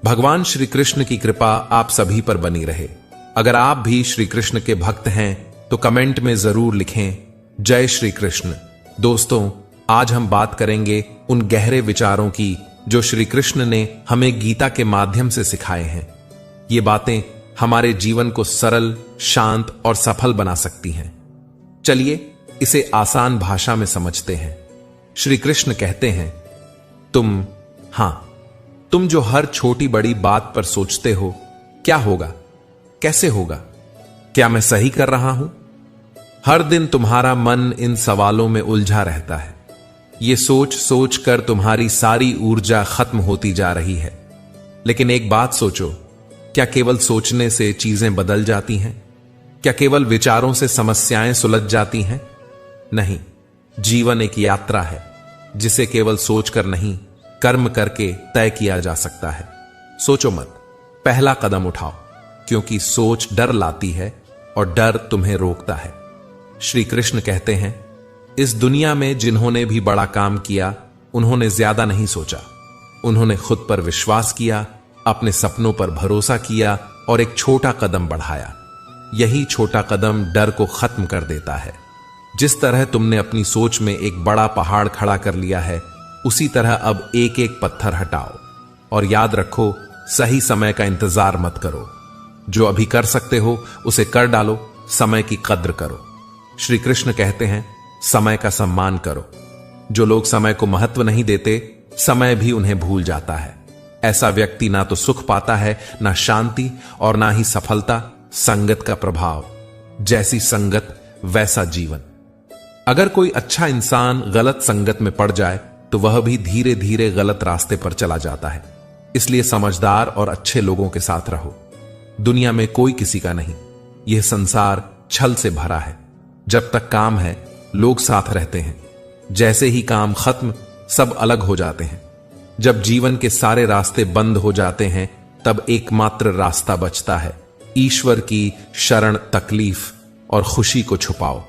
भगवान श्री कृष्ण की कृपा आप सभी पर बनी रहे। अगर आप भी श्री कृष्ण के भक्त हैं तो कमेंट में जरूर लिखें जय श्री कृष्ण। दोस्तों, आज हम बात करेंगे उन गहरे विचारों की जो श्री कृष्ण ने हमें गीता के माध्यम से सिखाए हैं। ये बातें हमारे जीवन को सरल, शांत और सफल बना सकती हैं। चलिए इसे आसान भाषा में समझते हैं। श्री कृष्ण कहते हैं, तुम जो हर छोटी बड़ी बात पर सोचते हो, क्या होगा, कैसे होगा, क्या मैं सही कर रहा हूं? हर दिन तुम्हारा मन इन सवालों में उलझा रहता है। ये सोच सोच कर तुम्हारी सारी ऊर्जा खत्म होती जा रही है। लेकिन एक बात सोचो, क्या केवल सोचने से चीजें बदल जाती हैं? क्या केवल विचारों से समस्याएं सुलझ जाती हैं? नहीं, जीवन एक यात्रा है जिसे केवल सोचकर नहीं, कर्म करके तय किया जा सकता है। सोचो मत, पहला कदम उठाओ, क्योंकि सोच डर लाती है और डर तुम्हें रोकता है। श्री कृष्ण कहते हैं, इस दुनिया में जिन्होंने भी बड़ा काम किया, उन्होंने ज्यादा नहीं सोचा। उन्होंने खुद पर विश्वास किया, अपने सपनों पर भरोसा किया और एक छोटा कदम बढ़ाया। यही छोटा कदम डर को खत्म कर देता है। जिस तरह तुमने अपनी सोच में एक बड़ा पहाड़ खड़ा कर लिया है, उसी तरह अब एक एक पत्थर हटाओ और याद रखो, सही समय का इंतजार मत करो। जो अभी कर सकते हो उसे कर डालो, समय की कद्र करो। श्री कृष्ण कहते हैं, समय का सम्मान करो। जो लोग समय को महत्व नहीं देते, समय भी उन्हें भूल जाता है। ऐसा व्यक्ति ना तो सुख पाता है, ना शांति और ना ही सफलता। संगत का प्रभाव, जैसी संगत वैसा जीवन। अगर कोई अच्छा इंसान गलत संगत में पड़ जाए तो वह भी धीरे धीरे गलत रास्ते पर चला जाता है। इसलिए समझदार और अच्छे लोगों के साथ रहो। दुनिया में कोई किसी का नहीं। यह संसार छल से भरा है। जब तक काम है, लोग साथ रहते हैं। जैसे ही काम खत्म, सब अलग हो जाते हैं। जब जीवन के सारे रास्ते बंद हो जाते हैं, तब एकमात्र रास्ता बचता है, ईश्वर की शरण। तकलीफ और खुशी को छुपाओ।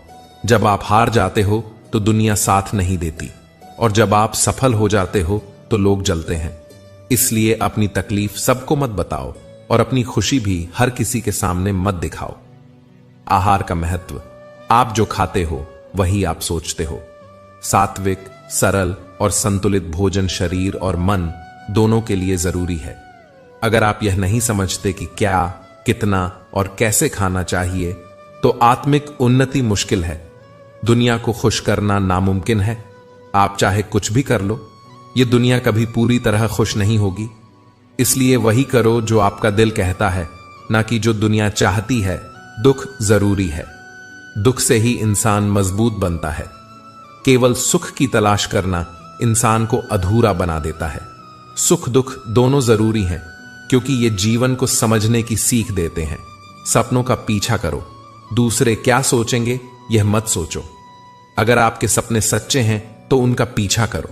जब आप हार जाते हो तो दुनिया साथ नहीं देती, और जब आप सफल हो जाते हो तो लोग जलते हैं। इसलिए अपनी तकलीफ सबको मत बताओ और अपनी खुशी भी हर किसी के सामने मत दिखाओ। आहार का महत्व, आप जो खाते हो वही आप सोचते हो। सात्विक, सरल और संतुलित भोजन शरीर और मन दोनों के लिए जरूरी है। अगर आप यह नहीं समझते कि क्या, कितना और कैसे खाना चाहिए, तो आत्मिक उन्नति मुश्किल है। दुनिया को खुश करना नामुमकिन है। आप चाहे कुछ भी कर लो, यह दुनिया कभी पूरी तरह खुश नहीं होगी। इसलिए वही करो जो आपका दिल कहता है, ना कि जो दुनिया चाहती है। दुख जरूरी है। दुख से ही इंसान मजबूत बनता है। केवल सुख की तलाश करना इंसान को अधूरा बना देता है। सुख दुख दोनों जरूरी हैं, क्योंकि ये जीवन को समझने की सीख देते हैं। सपनों का पीछा करो, दूसरे क्या सोचेंगे यह मत सोचो। अगर आपके सपने सच्चे हैं तो उनका पीछा करो।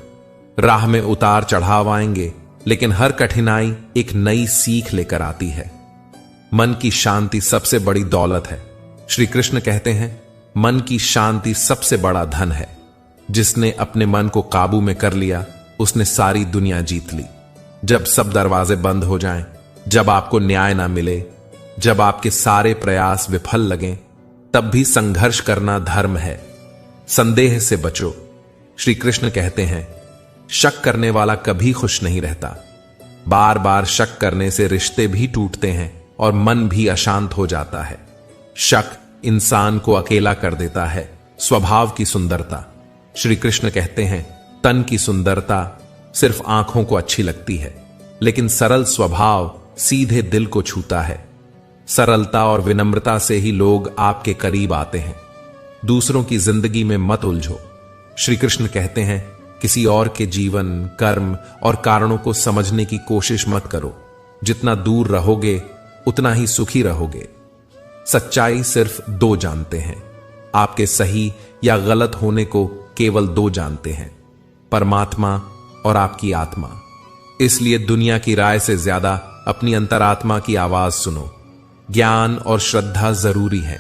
राह में उतार चढ़ाव आएंगे, लेकिन हर कठिनाई एक नई सीख लेकर आती है। मन की शांति सबसे बड़ी दौलत है। श्री कृष्ण कहते हैं, मन की शांति सबसे बड़ा धन है। जिसने अपने मन को काबू में कर लिया, उसने सारी दुनिया जीत ली। जब सब दरवाजे बंद हो जाएं, जब आपको न्याय ना मिले, जब आपके सारे प्रयास विफल लगें, तब भी संघर्ष करना धर्म है। संदेह से बचो। श्री कृष्ण कहते हैं, शक करने वाला कभी खुश नहीं रहता। बार बार शक करने से रिश्ते भी टूटते हैं और मन भी अशांत हो जाता है। शक इंसान को अकेला कर देता है। स्वभाव की सुंदरता, श्री कृष्ण कहते हैं, तन की सुंदरता सिर्फ आंखों को अच्छी लगती है, लेकिन सरल स्वभाव सीधे दिल को छूता है। सरलता और विनम्रता से ही लोग आपके करीब आते हैं। दूसरों की जिंदगी में मत उलझो। श्री कृष्ण कहते हैं, किसी और के जीवन, कर्म और कारणों को समझने की कोशिश मत करो। जितना दूर रहोगे उतना ही सुखी रहोगे। सच्चाई सिर्फ दो जानते हैं। आपके सही या गलत होने को केवल दो जानते हैं, परमात्मा और आपकी आत्मा। इसलिए दुनिया की राय से ज्यादा अपनी अंतरात्मा की आवाज सुनो। ज्ञान और श्रद्धा जरूरी है।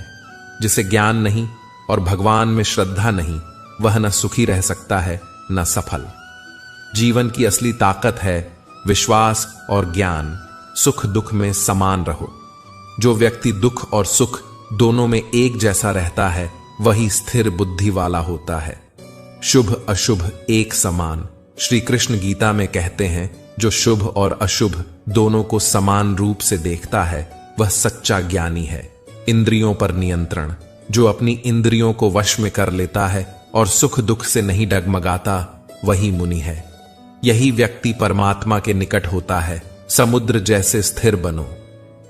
जिसे ज्ञान नहीं और भगवान में श्रद्धा नहीं, वह न सुखी रह सकता है न सफल। जीवन की असली ताकत है विश्वास और ज्ञान, सुख दुख में समान रहो। जो व्यक्ति दुख और सुख दोनों में एक जैसा रहता है वही स्थिर बुद्धि वाला होता है। शुभ अशुभ एक समान, श्री कृष्ण गीता में कहते हैं, जो शुभ और अशुभ दोनों को समान रूप से देखता है वह सच्चा ज्ञानी है। इंद्रियों पर नियंत्रण, जो अपनी इंद्रियों को वश में कर लेता है और सुख दुख से नहीं डगमगाता वही मुनि है। यही व्यक्ति परमात्मा के निकट होता है। समुद्र जैसे स्थिर बनो।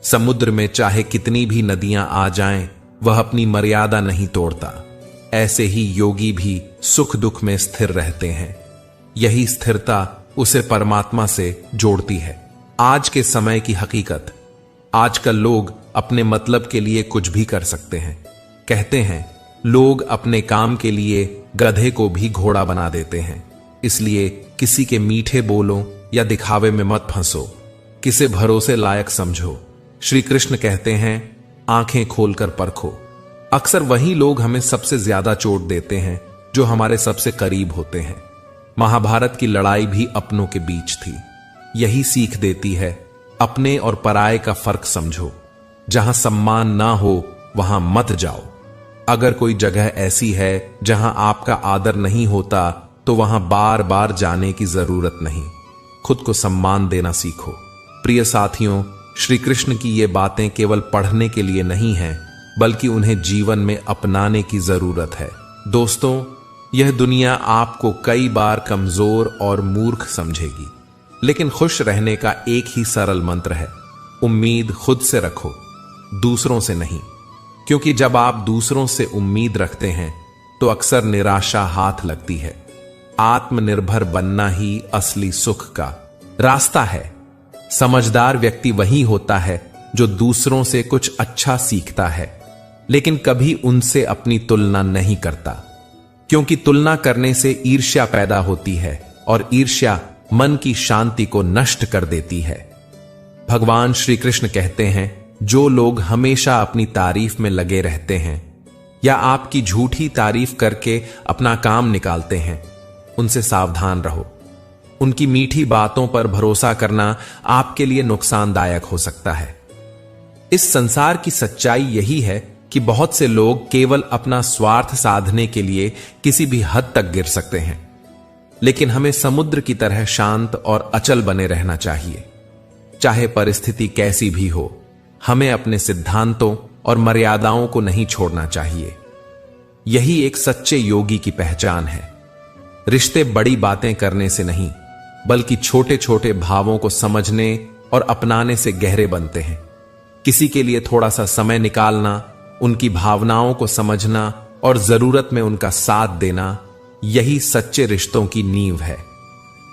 समुद्र में चाहे कितनी भी नदियां आ जाएं, वह अपनी मर्यादा नहीं तोड़ता। ऐसे ही योगी भी सुख दुख में स्थिर रहते हैं। यही स्थिरता उसे परमात्मा से जोड़ती है। आज के समय की हकीकत, आजकल लोग अपने मतलब के लिए कुछ भी कर सकते हैं। कहते हैं लोग अपने काम के लिए गधे को भी घोड़ा बना देते हैं। इसलिए किसी के मीठे बोलों या दिखावे में मत फंसो, किसे भरोसे लायक समझो। श्री कृष्ण कहते हैं, आंखें खोलकर परखो। अक्सर वही लोग हमें सबसे ज्यादा चोट देते हैं जो हमारे सबसे करीब होते हैं। महाभारत की लड़ाई भी अपनों के बीच थी। यही सीख देती है, अपने और पराये का फर्क समझो। जहां सम्मान ना हो वहां मत जाओ। अगर कोई जगह ऐसी है जहां आपका आदर नहीं होता तो वहां बार बार जाने की जरूरत नहीं। खुद को सम्मान देना सीखो। प्रिय साथियों, श्री कृष्ण की ये बातें केवल पढ़ने के लिए नहीं हैं, बल्कि उन्हें जीवन में अपनाने की जरूरत है। दोस्तों, यह दुनिया आपको कई बार कमजोर और मूर्ख समझेगी, लेकिन खुश रहने का एक ही सरल मंत्र है, उम्मीद खुद से रखो, दूसरों से नहीं। क्योंकि जब आप दूसरों से उम्मीद रखते हैं तो अक्सर निराशा हाथ लगती है। आत्मनिर्भर बनना ही असली सुख का रास्ता है। समझदार व्यक्ति वही होता है जो दूसरों से कुछ अच्छा सीखता है, लेकिन कभी उनसे अपनी तुलना नहीं करता। क्योंकि तुलना करने से ईर्ष्या पैदा होती है और ईर्ष्या मन की शांति को नष्ट कर देती है। भगवान श्री कृष्ण कहते हैं, जो लोग हमेशा अपनी तारीफ में लगे रहते हैं या आपकी झूठी तारीफ करके अपना काम निकालते हैं, उनसे सावधान रहो। उनकी मीठी बातों पर भरोसा करना आपके लिए नुकसानदायक हो सकता है। इस संसार की सच्चाई यही है कि बहुत से लोग केवल अपना स्वार्थ साधने के लिए किसी भी हद तक गिर सकते हैं, लेकिन हमें समुद्र की तरह शांत और अचल बने रहना चाहिए। चाहे परिस्थिति कैसी भी हो, हमें अपने सिद्धांतों और मर्यादाओं को नहीं छोड़ना चाहिए। यही एक सच्चे योगी की पहचान है। रिश्ते बड़ी बातें करने से नहीं, बल्कि छोटे छोटे भावों को समझने और अपनाने से गहरे बनते हैं। किसी के लिए थोड़ा सा समय निकालना, उनकी भावनाओं को समझना और जरूरत में उनका साथ देना, यही सच्चे रिश्तों की नींव है।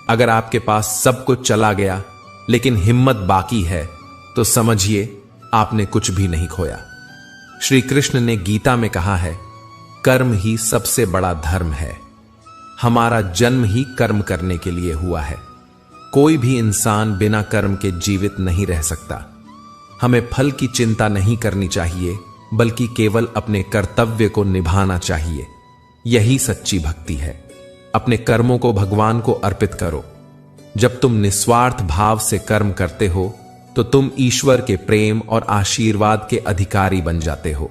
अगर आपके पास सब कुछ चला गया लेकिन हिम्मत बाकी है, तो समझिए आपने कुछ भी नहीं खोया। श्री कृष्ण ने गीता में कहा है, कर्म ही सबसे बड़ा धर्म है। हमारा जन्म ही कर्म करने के लिए हुआ है। कोई भी इंसान बिना कर्म के जीवित नहीं रह सकता। हमें फल की चिंता नहीं करनी चाहिए, बल्कि केवल अपने कर्तव्य को निभाना चाहिए। यही सच्ची भक्ति है। अपने कर्मों को भगवान को अर्पित करो। जब तुम निस्वार्थ भाव से कर्म करते हो तो तुम ईश्वर के प्रेम और आशीर्वाद के अधिकारी बन जाते हो।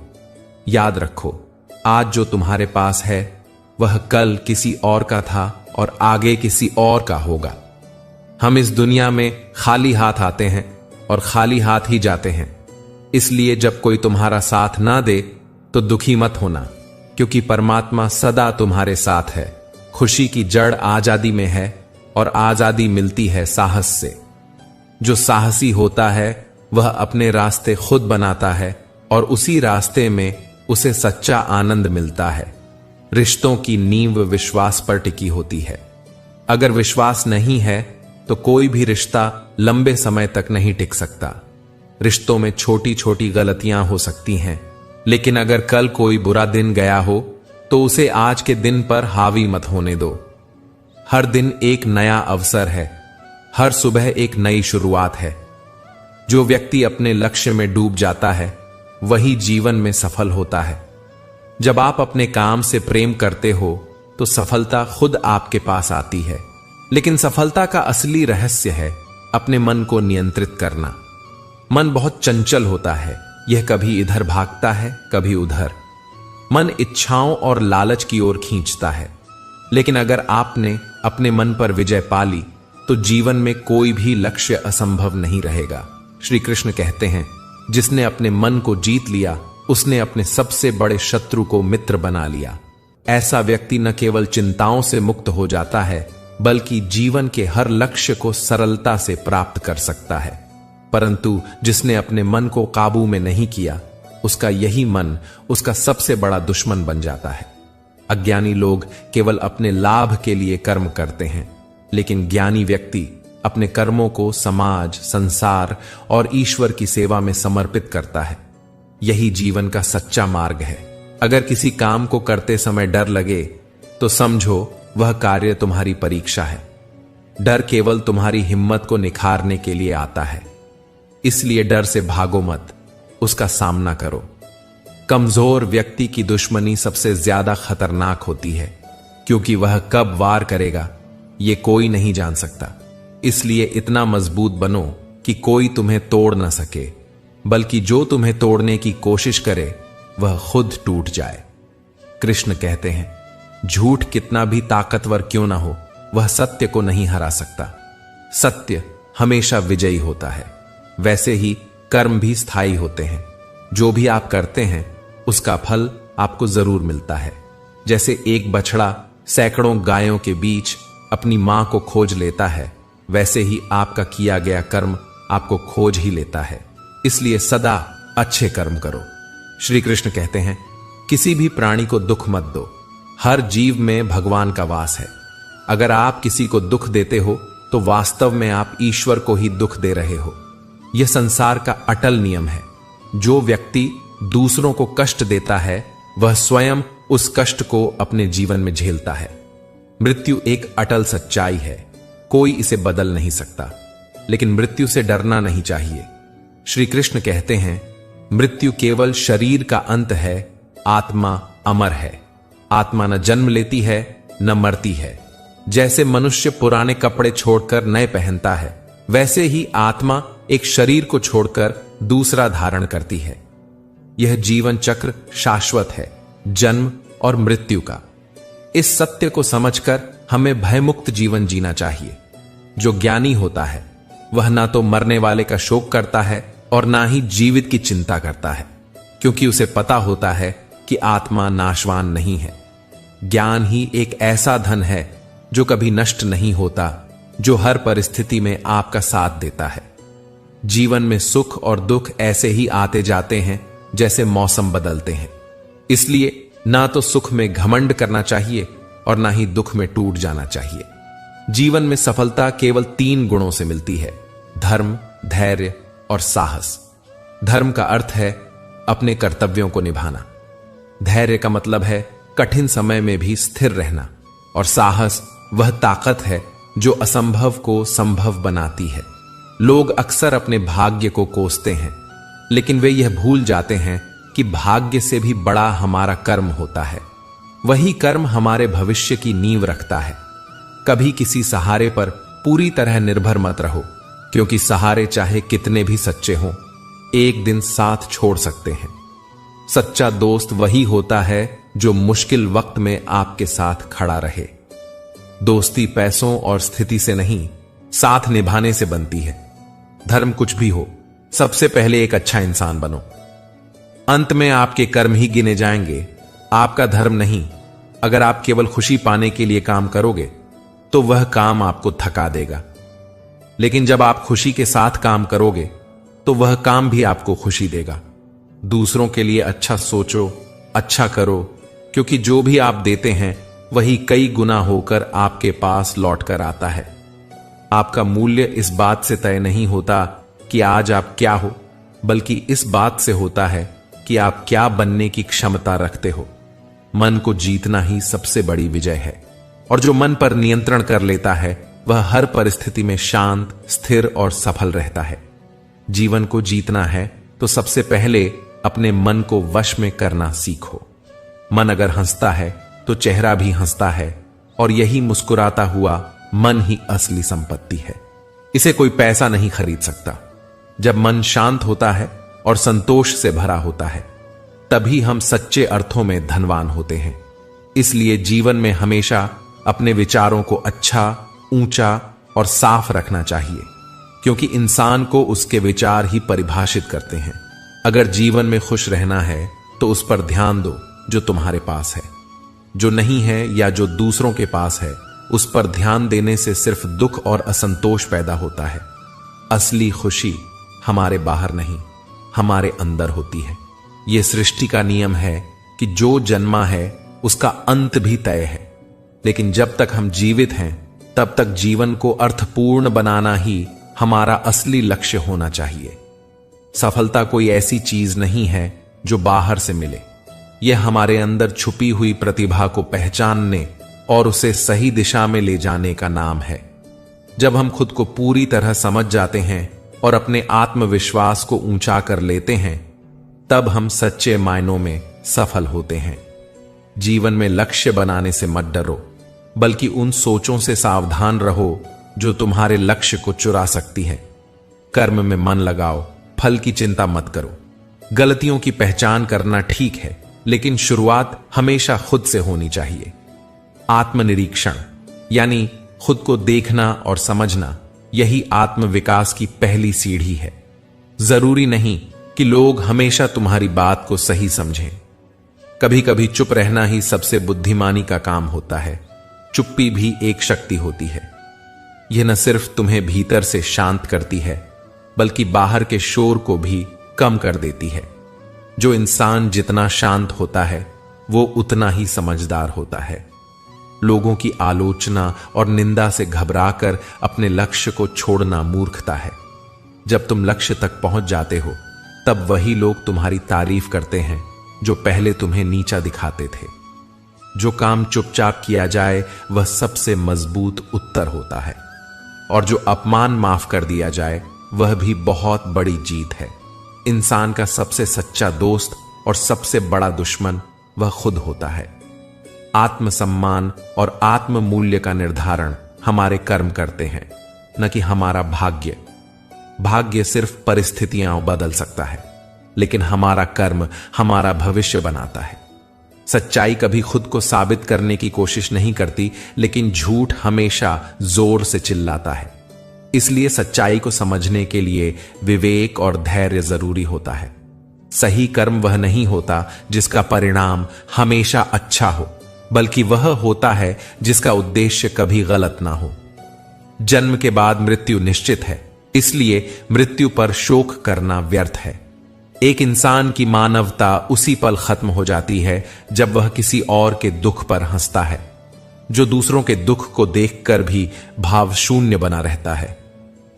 याद रखो, आज जो तुम्हारे पास है वह कल किसी और का था और आगे किसी और का होगा। हम इस दुनिया में खाली हाथ आते हैं और खाली हाथ ही जाते हैं। इसलिए जब कोई तुम्हारा साथ ना दे तो दुखी मत होना, क्योंकि परमात्मा सदा तुम्हारे साथ है। खुशी की जड़ आजादी में है और आजादी मिलती है साहस से। जो साहसी होता है वह अपने रास्ते खुद बनाता है और उसी रास्ते में उसे सच्चा आनंद मिलता है। रिश्तों की नींव विश्वास पर टिकी होती है। अगर विश्वास नहीं है तो कोई भी रिश्ता लंबे समय तक नहीं टिक सकता। रिश्तों में छोटी छोटी गलतियां हो सकती हैं, लेकिन अगर कल कोई बुरा दिन गया हो तो उसे आज के दिन पर हावी मत होने दो। हर दिन एक नया अवसर है, हर सुबह एक नई शुरुआत है। जो व्यक्ति अपने लक्ष्य में डूब जाता है वही जीवन में सफल होता है। जब आप अपने काम से प्रेम करते हो तो सफलता खुद आपके पास आती है। लेकिन सफलता का असली रहस्य है अपने मन को नियंत्रित करना। मन बहुत चंचल होता है, यह कभी इधर भागता है, कभी उधर। मन इच्छाओं और लालच की ओर खींचता है। लेकिन अगर आपने अपने मन पर विजय पा ली तो जीवन में कोई भी लक्ष्य असंभव नहीं रहेगा। श्री कृष्ण कहते हैं, जिसने अपने मन को जीत लिया उसने अपने सबसे बड़े शत्रु को मित्र बना लिया। ऐसा व्यक्ति न केवल चिंताओं से मुक्त हो जाता है बल्कि जीवन के हर लक्ष्य को सरलता से प्राप्त कर सकता है। परंतु जिसने अपने मन को काबू में नहीं किया, उसका यही मन उसका सबसे बड़ा दुश्मन बन जाता है। अज्ञानी लोग केवल अपने लाभ के लिए कर्म करते हैं, लेकिन ज्ञानी व्यक्ति अपने कर्मों को समाज, संसार और ईश्वर की सेवा में समर्पित करता है। यही जीवन का सच्चा मार्ग है। अगर किसी काम को करते समय डर लगे तो समझो वह कार्य तुम्हारी परीक्षा है। डर केवल तुम्हारी हिम्मत को निखारने के लिए आता है। इसलिए डर से भागो मत, उसका सामना करो। कमजोर व्यक्ति की दुश्मनी सबसे ज्यादा खतरनाक होती है, क्योंकि वह कब वार करेगा यह कोई नहीं जान सकता। इसलिए इतना मजबूत बनो कि कोई तुम्हें तोड़ न सके, बल्कि जो तुम्हें तोड़ने की कोशिश करे वह खुद टूट जाए। कृष्ण कहते हैं, झूठ कितना भी ताकतवर क्यों ना हो, वह सत्य को नहीं हरा सकता। सत्य हमेशा विजयी होता है। वैसे ही कर्म भी स्थायी होते हैं। जो भी आप करते हैं उसका फल आपको जरूर मिलता है। जैसे एक बछड़ा सैकड़ों गायों के बीच अपनी मां को खोज लेता है, वैसे ही आपका किया गया कर्म आपको खोज ही लेता है। इसलिए सदा अच्छे कर्म करो। श्री कृष्ण कहते हैं, किसी भी प्राणी को दुख मत दो। हर जीव में भगवान का वास है। अगर आप किसी को दुख देते हो तो वास्तव में आप ईश्वर को ही दुख दे रहे हो। यह संसार का अटल नियम है। जो व्यक्ति दूसरों को कष्ट देता है वह स्वयं उस कष्ट को अपने जीवन में झेलता है। मृत्यु एक अटल सच्चाई है, कोई इसे बदल नहीं सकता। लेकिन मृत्यु से डरना नहीं चाहिए। श्री कृष्ण कहते हैं, मृत्यु केवल शरीर का अंत है, आत्मा अमर है। आत्मा न जन्म लेती है न मरती है। जैसे मनुष्य पुराने कपड़े छोड़कर नए पहनता है, वैसे ही आत्मा एक शरीर को छोड़कर दूसरा धारण करती है। यह जीवन चक्र शाश्वत है, जन्म और मृत्यु का। इस सत्य को समझकर हमें भयमुक्त जीवन जीना चाहिए। जो ज्ञानी होता है वह ना तो मरने वाले का शोक करता है और ना ही जीवित की चिंता करता है, क्योंकि उसे पता होता है कि आत्मा नाशवान नहीं है। ज्ञान ही एक ऐसा धन है जो कभी नष्ट नहीं होता, जो हर परिस्थिति में आपका साथ देता है। जीवन में सुख और दुख ऐसे ही आते जाते हैं जैसे मौसम बदलते हैं। इसलिए ना तो सुख में घमंड करना चाहिए और ना ही दुख में टूट जाना चाहिए। जीवन में सफलता केवल 3 गुणों से मिलती है: धर्म, धैर्य और साहस। धर्म का अर्थ है अपने कर्तव्यों को निभाना। धैर्य का मतलब है कठिन समय में भी स्थिर रहना। और साहस वह ताकत है जो असंभव को संभव बनाती है। लोग अक्सर अपने भाग्य को कोसते हैं, लेकिन वे यह भूल जाते हैं कि भाग्य से भी बड़ा हमारा कर्म होता है। वही कर्म हमारे भविष्य की नींव रखता है। कभी किसी सहारे पर पूरी तरह निर्भर मत रहो, क्योंकि सहारे चाहे कितने भी सच्चे हों, एक दिन साथ छोड़ सकते हैं। सच्चा दोस्त वही होता है जो मुश्किल वक्त में आपके साथ खड़ा रहे। दोस्ती पैसों और स्थिति से नहीं, साथ निभाने से बनती है। धर्म कुछ भी हो, सबसे पहले एक अच्छा इंसान बनो। अंत में आपके कर्म ही गिने जाएंगे, आपका धर्म नहीं। अगर आप केवल खुशी पाने के लिए काम करोगे तो वह काम आपको थका देगा, लेकिन जब आप खुशी के साथ काम करोगे तो वह काम भी आपको खुशी देगा। दूसरों के लिए अच्छा सोचो, अच्छा करो, क्योंकि जो भी आप देते हैं वही कई गुना होकर आपके पास लौट कर आता है। आपका मूल्य इस बात से तय नहीं होता कि आज आप क्या हो, बल्कि इस बात से होता है कि आप क्या बनने की क्षमता रखते हो। मन को जीतना ही सबसे बड़ी विजय है, और जो मन पर नियंत्रण कर लेता है वह हर परिस्थिति में शांत, स्थिर और सफल रहता है। जीवन को जीतना है तो सबसे पहले अपने मन को वश में करना सीखो। मन अगर हंसता है तो चेहरा भी हंसता है, और यही मुस्कुराता हुआ मन ही असली संपत्ति है। इसे कोई पैसा नहीं खरीद सकता। जब मन शांत होता है और संतोष से भरा होता है, तभी हम सच्चे अर्थों में धनवान होते हैं। इसलिए जीवन में हमेशा अपने विचारों को अच्छा, ऊंचा और साफ रखना चाहिए, क्योंकि इंसान को उसके विचार ही परिभाषित करते हैं। अगर जीवन में खुश रहना है तो उस पर ध्यान दो जो तुम्हारे पास है। जो नहीं है या जो दूसरों के पास है, उस पर ध्यान देने से सिर्फ दुख और असंतोष पैदा होता है। असली खुशी हमारे बाहर नहीं, हमारे अंदर होती है। यह सृष्टि का नियम है कि जो जन्मा है उसका अंत भी तय है, लेकिन जब तक हम जीवित हैं तब तक जीवन को अर्थपूर्ण बनाना ही हमारा असली लक्ष्य होना चाहिए। सफलता कोई ऐसी चीज नहीं है जो बाहर से मिले। यह हमारे अंदर छुपी हुई प्रतिभा को पहचानने और उसे सही दिशा में ले जाने का नाम है। जब हम खुद को पूरी तरह समझ जाते हैं और अपने आत्मविश्वास को ऊंचा कर लेते हैं, तब हम सच्चे मायनों में सफल होते हैं। जीवन में लक्ष्य बनाने से मत डरो, बल्कि उन सोचों से सावधान रहो जो तुम्हारे लक्ष्य को चुरा सकती है। कर्म में मन लगाओ, फल की चिंता मत करो। गलतियों की पहचान करना ठीक है, लेकिन शुरुआत हमेशा खुद से होनी चाहिए। आत्मनिरीक्षण यानी खुद को देखना और समझना, यही आत्मविकास की पहली सीढ़ी है। जरूरी नहीं कि लोग हमेशा तुम्हारी बात को सही समझें। कभी कभी चुप रहना ही सबसे बुद्धिमानी का काम होता है। चुप्पी भी एक शक्ति होती है। यह न सिर्फ तुम्हें भीतर से शांत करती है, बल्कि बाहर के शोर को भी कम कर देती है। जो इंसान जितना शांत होता है, वो उतना ही समझदार होता है। लोगों की आलोचना और निंदा से घबराकर अपने लक्ष्य को छोड़ना मूर्खता है। जब तुम लक्ष्य तक पहुंच जाते हो, तब वही लोग तुम्हारी तारीफ करते हैं जो पहले तुम्हें नीचा दिखाते थे। जो काम चुपचाप किया जाए वह सबसे मजबूत उत्तर होता है, और जो अपमान माफ कर दिया जाए वह भी बहुत बड़ी जीत है। इंसान का सबसे सच्चा दोस्त और सबसे बड़ा दुश्मन वह खुद होता है। आत्मसम्मान और आत्म मूल्य का निर्धारण हमारे कर्म करते हैं, न कि हमारा भाग्य। भाग्य सिर्फ परिस्थितियां बदल सकता है, लेकिन हमारा कर्म हमारा भविष्य बनाता है। सच्चाई कभी खुद को साबित करने की कोशिश नहीं करती, लेकिन झूठ हमेशा जोर से चिल्लाता है। इसलिए सच्चाई को समझने के लिए विवेक और धैर्य जरूरी होता है। सही कर्म वह नहीं होता जिसका परिणाम हमेशा अच्छा हो, बल्कि वह होता है जिसका उद्देश्य कभी गलत ना हो। जन्म के बाद मृत्यु निश्चित है, इसलिए मृत्यु पर शोक करना व्यर्थ है। एक इंसान की मानवता उसी पल खत्म हो जाती है जब वह किसी और के दुख पर हंसता है, जो दूसरों के दुख को देखकर भी भाव शून्य बना रहता है।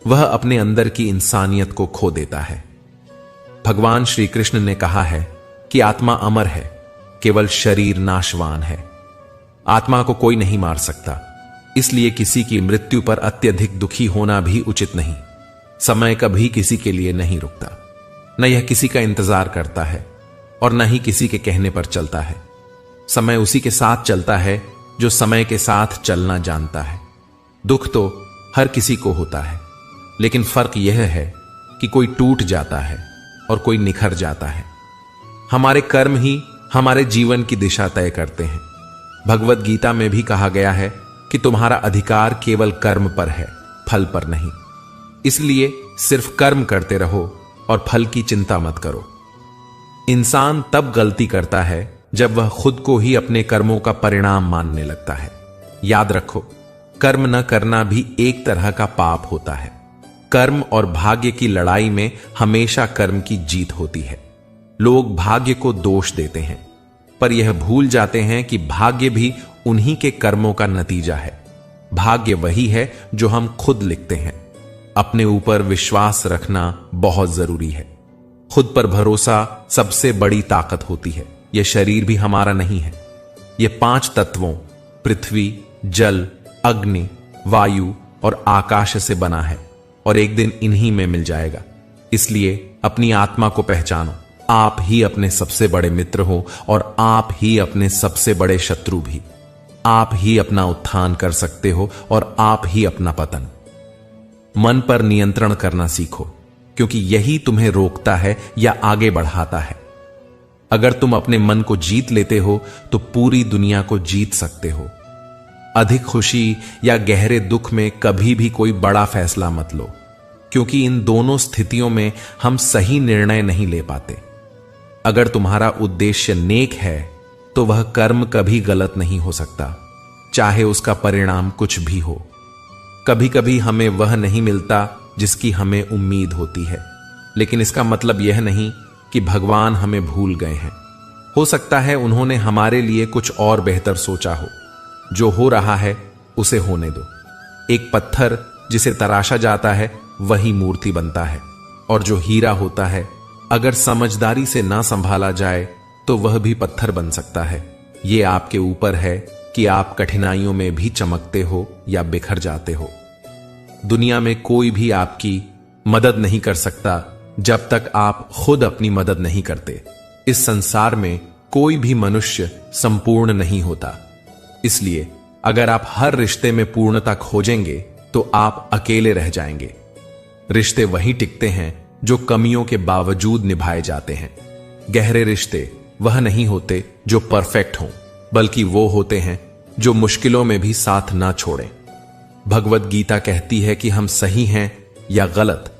वह अपने अंदर की इंसानियत को खो देता है। भगवान श्री कृष्ण ने कहा है कि आत्मा अमर है, केवल शरीर नाशवान है। आत्मा को कोई नहीं मार सकता, इसलिए किसी की मृत्यु पर अत्यधिक दुखी होना भी उचित नहीं। समय कभी किसी के लिए नहीं रुकता, न यह किसी का इंतजार करता है और न ही किसी के कहने पर चलता है। समय उसी के साथ चलता है जो समय के साथ चलना जानता है। दुख तो हर किसी को होता है, लेकिन फर्क यह है कि कोई टूट जाता है और कोई निखर जाता है। हमारे कर्म ही हमारे जीवन की दिशा तय करते हैं। भगवत गीता में भी कहा गया है कि तुम्हारा अधिकार केवल कर्म पर है, फल पर नहीं। इसलिए सिर्फ कर्म करते रहो और फल की चिंता मत करो। इंसान तब गलती करता है जब वह खुद को ही अपने कर्मों का परिणाम मानने लगता है। याद रखो, कर्म न करना भी एक तरह का पाप होता है। कर्म और भाग्य की लड़ाई में हमेशा कर्म की जीत होती है। लोग भाग्य को दोष देते हैं, पर यह भूल जाते हैं कि भाग्य भी उन्हीं के कर्मों का नतीजा है। भाग्य वही है जो हम खुद लिखते हैं। अपने ऊपर विश्वास रखना बहुत जरूरी है। खुद पर भरोसा सबसे बड़ी ताकत होती है। यह शरीर भी हमारा नहीं है। यह 5 तत्वों पृथ्वी, जल, अग्नि, वायु और आकाश से बना है और एक दिन इन्हीं में मिल जाएगा। इसलिए अपनी आत्मा को पहचानो। आप ही अपने सबसे बड़े मित्र हो और आप ही अपने सबसे बड़े शत्रु भी। आप ही अपना उत्थान कर सकते हो और आप ही अपना पतन। मन पर नियंत्रण करना सीखो। क्योंकि यही तुम्हें रोकता है या आगे बढ़ाता है। अगर तुम अपने मन को जीत लेते हो तो पूरी दुनिया को जीत सकते हो। अधिक खुशी या गहरे दुख में कभी भी कोई बड़ा फैसला मत लो, क्योंकि इन दोनों स्थितियों में हम सही निर्णय नहीं ले पाते। अगर तुम्हारा उद्देश्य नेक है तो वह कर्म कभी गलत नहीं हो सकता, चाहे उसका परिणाम कुछ भी हो। कभी कभी हमें वह नहीं मिलता जिसकी हमें उम्मीद होती है, लेकिन इसका मतलब यह नहीं कि भगवान हमें भूल गए हैं। हो सकता है उन्होंने हमारे लिए कुछ और बेहतर सोचा हो। जो हो रहा है उसे होने दो। एक पत्थर जिसे तराशा जाता है वही मूर्ति बनता है, और जो हीरा होता है अगर समझदारी से ना संभाला जाए तो वह भी पत्थर बन सकता है। यह आपके ऊपर है कि आप कठिनाइयों में भी चमकते हो या बिखर जाते हो। दुनिया में कोई भी आपकी मदद नहीं कर सकता जब तक आप खुद अपनी मदद नहीं करते। इस संसार में कोई भी मनुष्य संपूर्ण नहीं होता, इसलिए अगर आप हर रिश्ते में पूर्णता खोजेंगे तो आप अकेले रह जाएंगे। रिश्ते वही टिकते हैं जो कमियों के बावजूद निभाए जाते हैं। गहरे रिश्ते वह नहीं होते जो परफेक्ट हों, बल्कि वो होते हैं जो मुश्किलों में भी साथ ना छोड़ें। भगवत गीता कहती है कि हम सही हैं या गलत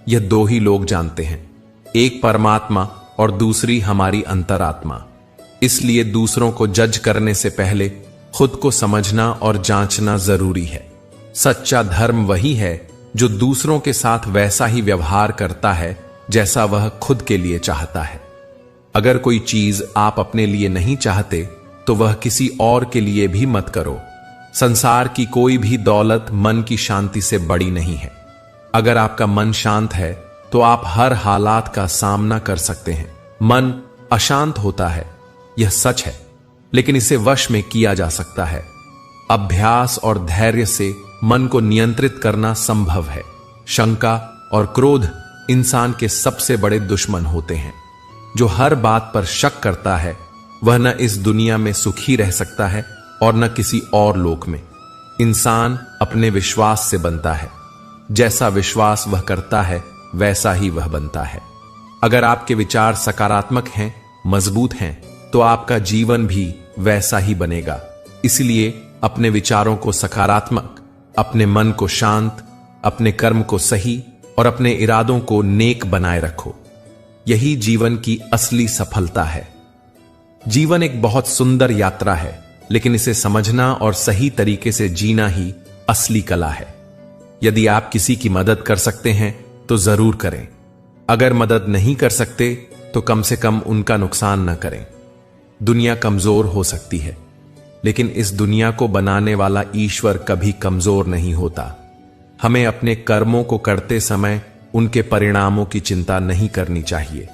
यह दो ही लोग जानते हैं, एक परमात्मा और दूसरी हमारी अंतरात्मा। इसलिए दूसरों को जज करने से पहले खुद को समझना और जांचना जरूरी है। सच्चा धर्म वही है जो दूसरों के साथ वैसा ही व्यवहार करता है जैसा वह खुद के लिए चाहता है। अगर कोई चीज आप अपने लिए नहीं चाहते तो वह किसी और के लिए भी मत करो। संसार की कोई भी दौलत मन की शांति से बड़ी नहीं है। अगर आपका मन शांत है तो आप हर हालात का सामना कर सकते हैं। मन अशांत होता है, यह सच है, लेकिन इसे वश में किया जा सकता है। अभ्यास और धैर्य से मन को नियंत्रित करना संभव है। शंका और क्रोध इंसान के सबसे बड़े दुश्मन होते हैं। जो हर बात पर शक करता है वह न इस दुनिया में सुखी रह सकता है और न किसी और लोक में। इंसान अपने विश्वास से बनता है। जैसा विश्वास वह करता है वैसा ही वह बनता है। अगर आपके विचार सकारात्मक हैं, मजबूत हैं, तो आपका जीवन भी वैसा ही बनेगा। इसलिए अपने विचारों को सकारात्मक, अपने मन को शांत, अपने कर्म को सही और अपने इरादों को नेक बनाए रखो। यही जीवन की असली सफलता है। जीवन एक बहुत सुंदर यात्रा है, लेकिन इसे समझना और सही तरीके से जीना ही असली कला है। यदि आप किसी की मदद कर सकते हैं तो जरूर करें। अगर मदद नहीं कर सकते तो कम से कम उनका नुकसान न करें। दुनिया कमजोर हो सकती है, लेकिन इस दुनिया को बनाने वाला ईश्वर कभी कमजोर नहीं होता। हमें अपने कर्मों को करते समय उनके परिणामों की चिंता नहीं करनी चाहिए।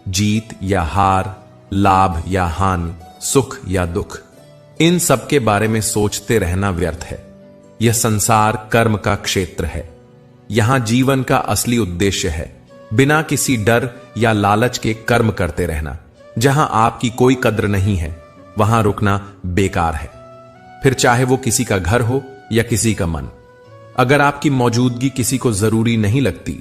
जीत या हार, लाभ या हानि, सुख या दुख, इन सब के बारे में सोचते रहना व्यर्थ है। यह संसार कर्म का क्षेत्र है। यहां जीवन का असली उद्देश्य है बिना किसी डर या लालच के कर्म करते रहना। जहां आपकी कोई कद्र नहीं है वहां रुकना बेकार है, फिर चाहे वो किसी का घर हो या किसी का मन। अगर आपकी मौजूदगी किसी को जरूरी नहीं लगती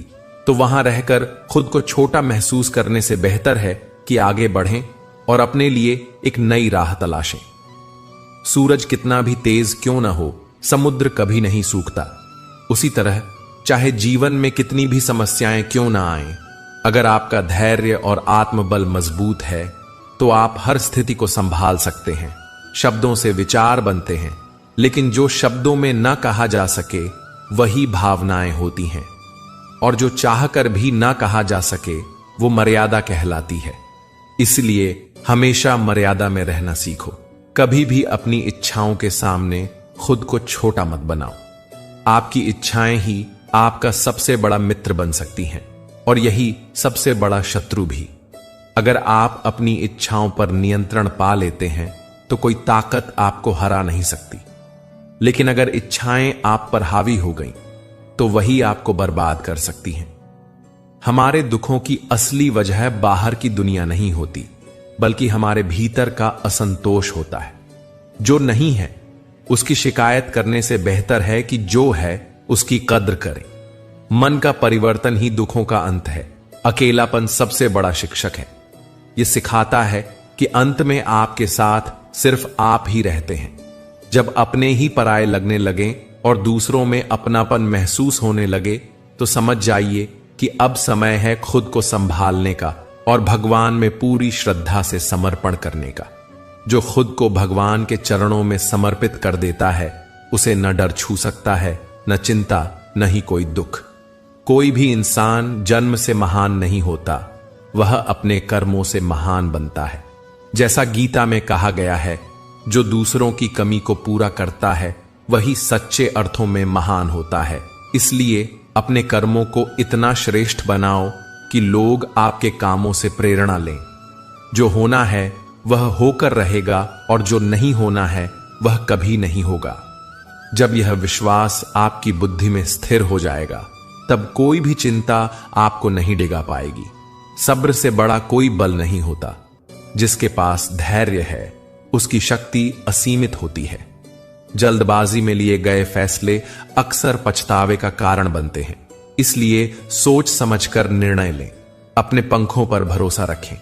तो वहां रहकर खुद को छोटा महसूस करने से बेहतर है कि आगे बढ़ें और अपने लिए एक नई राह तलाशें। सूरज कितना भी तेज क्यों ना हो, समुद्र कभी नहीं सूखता। उसी तरह चाहे जीवन में कितनी भी समस्याएं क्यों ना आएं, अगर आपका धैर्य और आत्मबल मजबूत है तो आप हर स्थिति को संभाल सकते हैं। शब्दों से विचार बनते हैं, लेकिन जो शब्दों में ना कहा जा सके वही भावनाएं होती हैं, और जो चाहकर भी ना कहा जा सके वो मर्यादा कहलाती है। इसलिए हमेशा मर्यादा में रहना सीखो। कभी भी अपनी इच्छाओं के सामने खुद को छोटा मत बनाओ। आपकी इच्छाएं ही आपका सबसे बड़ा मित्र बन सकती हैं, और यही सबसे बड़ा शत्रु भी। अगर आप अपनी इच्छाओं पर नियंत्रण पा लेते हैं तो कोई ताकत आपको हरा नहीं सकती, लेकिन अगर इच्छाएं आप पर हावी हो गईं तो वही आपको बर्बाद कर सकती हैं। हमारे दुखों की असली वजह बाहर की दुनिया नहीं होती, बल्कि हमारे भीतर का असंतोष होता है। जो नहीं है उसकी शिकायत करने से बेहतर है कि जो है उसकी कद्र करें। मन का परिवर्तन ही दुखों का अंत है। अकेलापन सबसे बड़ा शिक्षक है। यह सिखाता है कि अंत में आपके साथ सिर्फ आप ही रहते हैं। जब अपने ही पराये लगने लगे और दूसरों में अपनापन महसूस होने लगे तो समझ जाइए कि अब समय है खुद को संभालने का और भगवान में पूरी श्रद्धा से समर्पण करने का। जो खुद को भगवान के चरणों में समर्पित कर देता है उसे न डर छू सकता है, न चिंता, न ही कोई दुख। कोई भी इंसान जन्म से महान नहीं होता, वह अपने कर्मों से महान बनता है। जैसा गीता में कहा गया है, जो दूसरों की कमी को पूरा करता है वही सच्चे अर्थों में महान होता है। इसलिए अपने कर्मों को इतना श्रेष्ठ बनाओ कि लोग आपके कामों से प्रेरणा लें। जो होना है वह होकर रहेगा और जो नहीं होना है वह कभी नहीं होगा। जब यह विश्वास आपकी बुद्धि में स्थिर हो जाएगा तब कोई भी चिंता आपको नहीं डिगा पाएगी। सब्र से बड़ा कोई बल नहीं होता। जिसके पास धैर्य है उसकी शक्ति असीमित होती है। जल्दबाजी में लिए गए फैसले अक्सर पछतावे का कारण बनते हैं। इसलिए सोच समझकर निर्णय लें। अपने पंखों पर भरोसा रखें,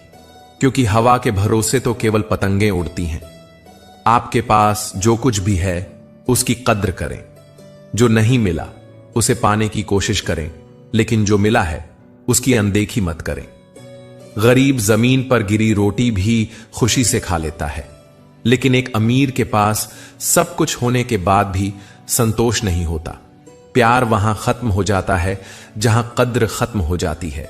क्योंकि हवा के भरोसे तो केवल पतंगें उड़ती हैं। आपके पास जो कुछ भी है उसकी कद्र करें। जो नहीं मिला उसे पाने की कोशिश करें, लेकिन जो मिला है उसकी अनदेखी मत करें। गरीब जमीन पर गिरी रोटी भी खुशी से खा लेता है, लेकिन एक अमीर के पास सब कुछ होने के बाद भी संतोष नहीं होता। प्यार वहां खत्म हो जाता है जहां कद्र खत्म हो जाती है।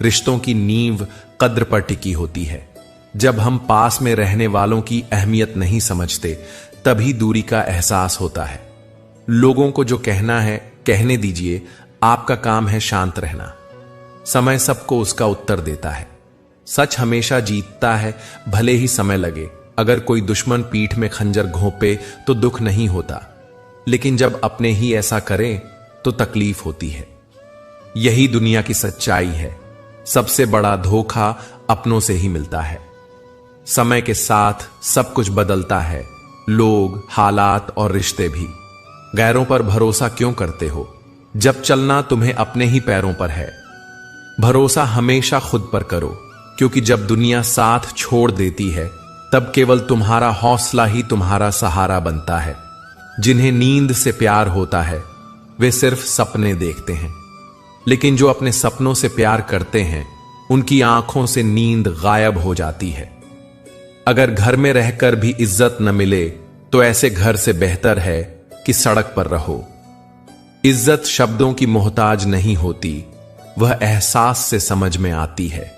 रिश्तों की नींव कद्र पर टिकी होती है। जब हम पास में रहने वालों की अहमियत नहीं समझते तभी दूरी का एहसास होता है। लोगों को जो कहना है कहने दीजिए, आपका काम है शांत रहना। समय सबको उसका उत्तर देता है। सच हमेशा जीतता है, भले ही समय लगे। अगर कोई दुश्मन पीठ में खंजर घोंपे तो दुख नहीं होता, लेकिन जब अपने ही ऐसा करें तो तकलीफ होती है। यही दुनिया की सच्चाई है। सबसे बड़ा धोखा अपनों से ही मिलता है। समय के साथ सब कुछ बदलता है, लोग, हालात और रिश्ते भी। गैरों पर भरोसा क्यों करते हो जब चलना तुम्हें अपने ही पैरों पर है। भरोसा हमेशा खुद पर करो, क्योंकि जब दुनिया साथ छोड़ देती है तब केवल तुम्हारा हौसला ही तुम्हारा सहारा बनता है। जिन्हें नींद से प्यार होता है वे सिर्फ सपने देखते हैं, लेकिन जो अपने सपनों से प्यार करते हैं उनकी आंखों से नींद गायब हो जाती है। अगर घर में रहकर भी इज्जत न मिले तो ऐसे घर से बेहतर है कि सड़क पर रहो। इज्जत शब्दों की मोहताज नहीं होती, वह एहसास से समझ में आती है।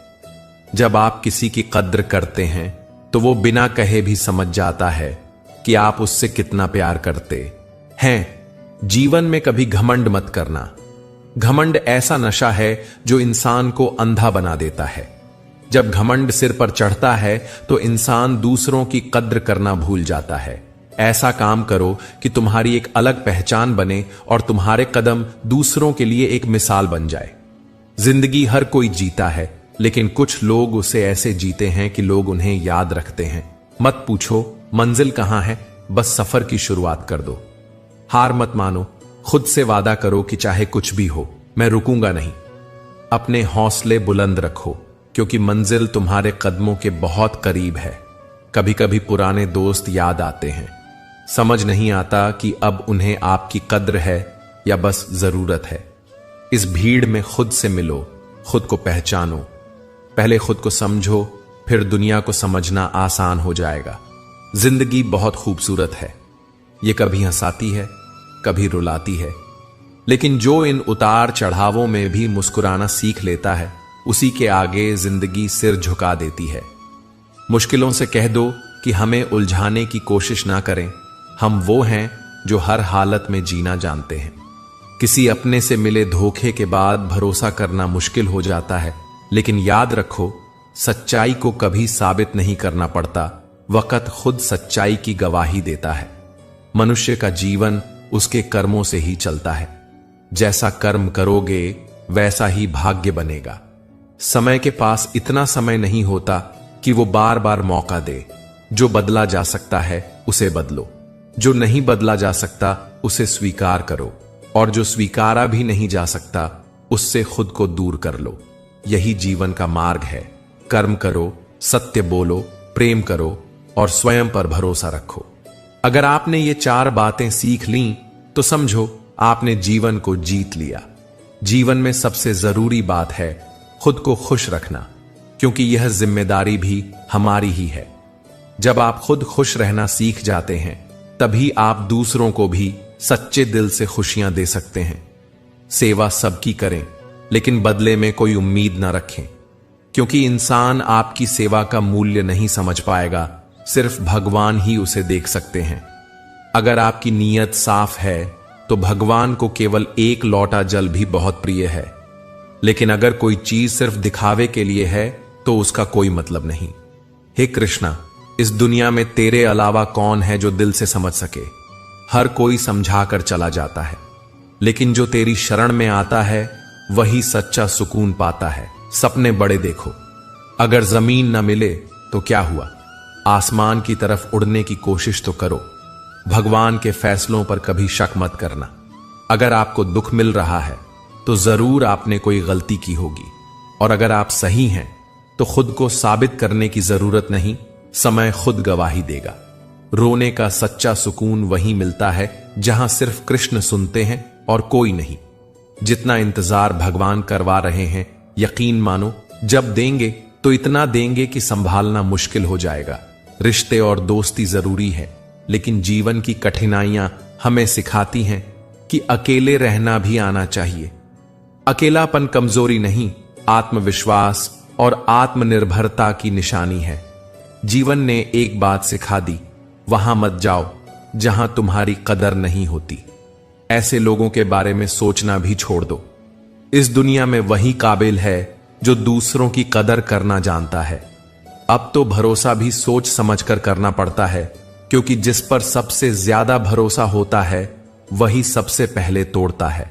जब आप किसी की कद्र करते हैं तो वो बिना कहे भी समझ जाता है कि आप उससे कितना प्यार करते हैं। जीवन में कभी घमंड मत करना। घमंड ऐसा नशा है जो इंसान को अंधा बना देता है। जब घमंड सिर पर चढ़ता है तो इंसान दूसरों की कद्र करना भूल जाता है। ऐसा काम करो कि तुम्हारी एक अलग पहचान बने और तुम्हारे कदम दूसरों के लिए एक मिसाल बन जाए। जिंदगी हर कोई जीता है, लेकिन कुछ लोग उसे ऐसे जीते हैं कि लोग उन्हें याद रखते हैं। मत पूछो मंजिल कहां है, बस सफर की शुरुआत कर दो। हार मत मानो, खुद से वादा करो कि चाहे कुछ भी हो मैं रुकूंगा नहीं। अपने हौसले बुलंद रखो, क्योंकि मंजिल तुम्हारे कदमों के बहुत करीब है। कभी कभी पुराने दोस्त याद आते हैं। समझ नहीं आता कि अब उन्हें आपकी कद्र है या बस जरूरत है। इस भीड़ में खुद से मिलो, खुद को पहचानो। पहले खुद को समझो, फिर दुनिया को समझना आसान हो जाएगा। जिंदगी बहुत खूबसूरत है। ये कभी हंसाती है, कभी रुलाती है, लेकिन जो इन उतार चढ़ावों में भी मुस्कुराना सीख लेता है उसी के आगे जिंदगी सिर झुका देती है। मुश्किलों से कह दो कि हमें उलझाने की कोशिश ना करें। हम वो हैं जो हर हालत में जीना जानते हैं। किसी अपने से मिले धोखे के बाद भरोसा करना मुश्किल हो जाता है, लेकिन याद रखो सच्चाई को कभी साबित नहीं करना पड़ता। वक्त खुद सच्चाई की गवाही देता है। मनुष्य का जीवन उसके कर्मों से ही चलता है। जैसा कर्म करोगे वैसा ही भाग्य बनेगा। समय के पास इतना समय नहीं होता कि वो बार बार मौका दे। जो बदला जा सकता है उसे बदलो, जो नहीं बदला जा सकता उसे स्वीकार करो और जो स्वीकारा भी नहीं जा सकता उससे खुद को दूर कर लो। यही जीवन का मार्ग है। कर्म करो, सत्य बोलो, प्रेम करो और स्वयं पर भरोसा रखो। अगर आपने ये 4 बातें सीख लीं तो समझो आपने जीवन को जीत लिया। जीवन में सबसे जरूरी बात है खुद को खुश रखना, क्योंकि यह जिम्मेदारी भी हमारी ही है। जब आप खुद खुश रहना सीख जाते हैं तभी आप दूसरों को भी सच्चे दिल से खुशियां दे सकते हैं। सेवा सबकी करें, लेकिन बदले में कोई उम्मीद ना रखें, क्योंकि इंसान आपकी सेवा का मूल्य नहीं समझ पाएगा, सिर्फ भगवान ही उसे देख सकते हैं। अगर आपकी नीयत साफ है तो भगवान को केवल एक लौटा जल भी बहुत प्रिय है, लेकिन अगर कोई चीज सिर्फ दिखावे के लिए है तो उसका कोई मतलब नहीं। हे कृष्णा, इस दुनिया में तेरे अलावा कौन है जो दिल से समझ सके। हर कोई समझाकर चला जाता है, लेकिन जो तेरी शरण में आता है वही सच्चा सुकून पाता है। सपने बड़े देखो, अगर जमीन न मिले तो क्या हुआ, आसमान की तरफ उड़ने की कोशिश तो करो। भगवान के फैसलों पर कभी शक मत करना। अगर आपको दुख मिल रहा है तो जरूर आपने कोई गलती की होगी, और अगर आप सही हैं तो खुद को साबित करने की जरूरत नहीं, समय खुद गवाही देगा। रोने का सच्चा सुकून वहीं मिलता है जहां सिर्फ कृष्ण सुनते हैं और कोई नहीं। जितना इंतजार भगवान करवा रहे हैं, यकीन मानो जब देंगे तो इतना देंगे कि संभालना मुश्किल हो जाएगा। रिश्ते और दोस्ती जरूरी है, लेकिन जीवन की कठिनाइयां हमें सिखाती हैं कि अकेले रहना भी आना चाहिए। अकेलापन कमजोरी नहीं, आत्मविश्वास और आत्मनिर्भरता की निशानी है। जीवन ने एक बात सिखा दी, वहां मत जाओ जहां तुम्हारी कदर नहीं होती। ऐसे लोगों के बारे में सोचना भी छोड़ दो। इस दुनिया में वही काबिल है जो दूसरों की कदर करना जानता है। अब तो भरोसा भी सोच समझकर करना पड़ता है, क्योंकि जिस पर सबसे ज्यादा भरोसा होता है वही सबसे पहले तोड़ता है।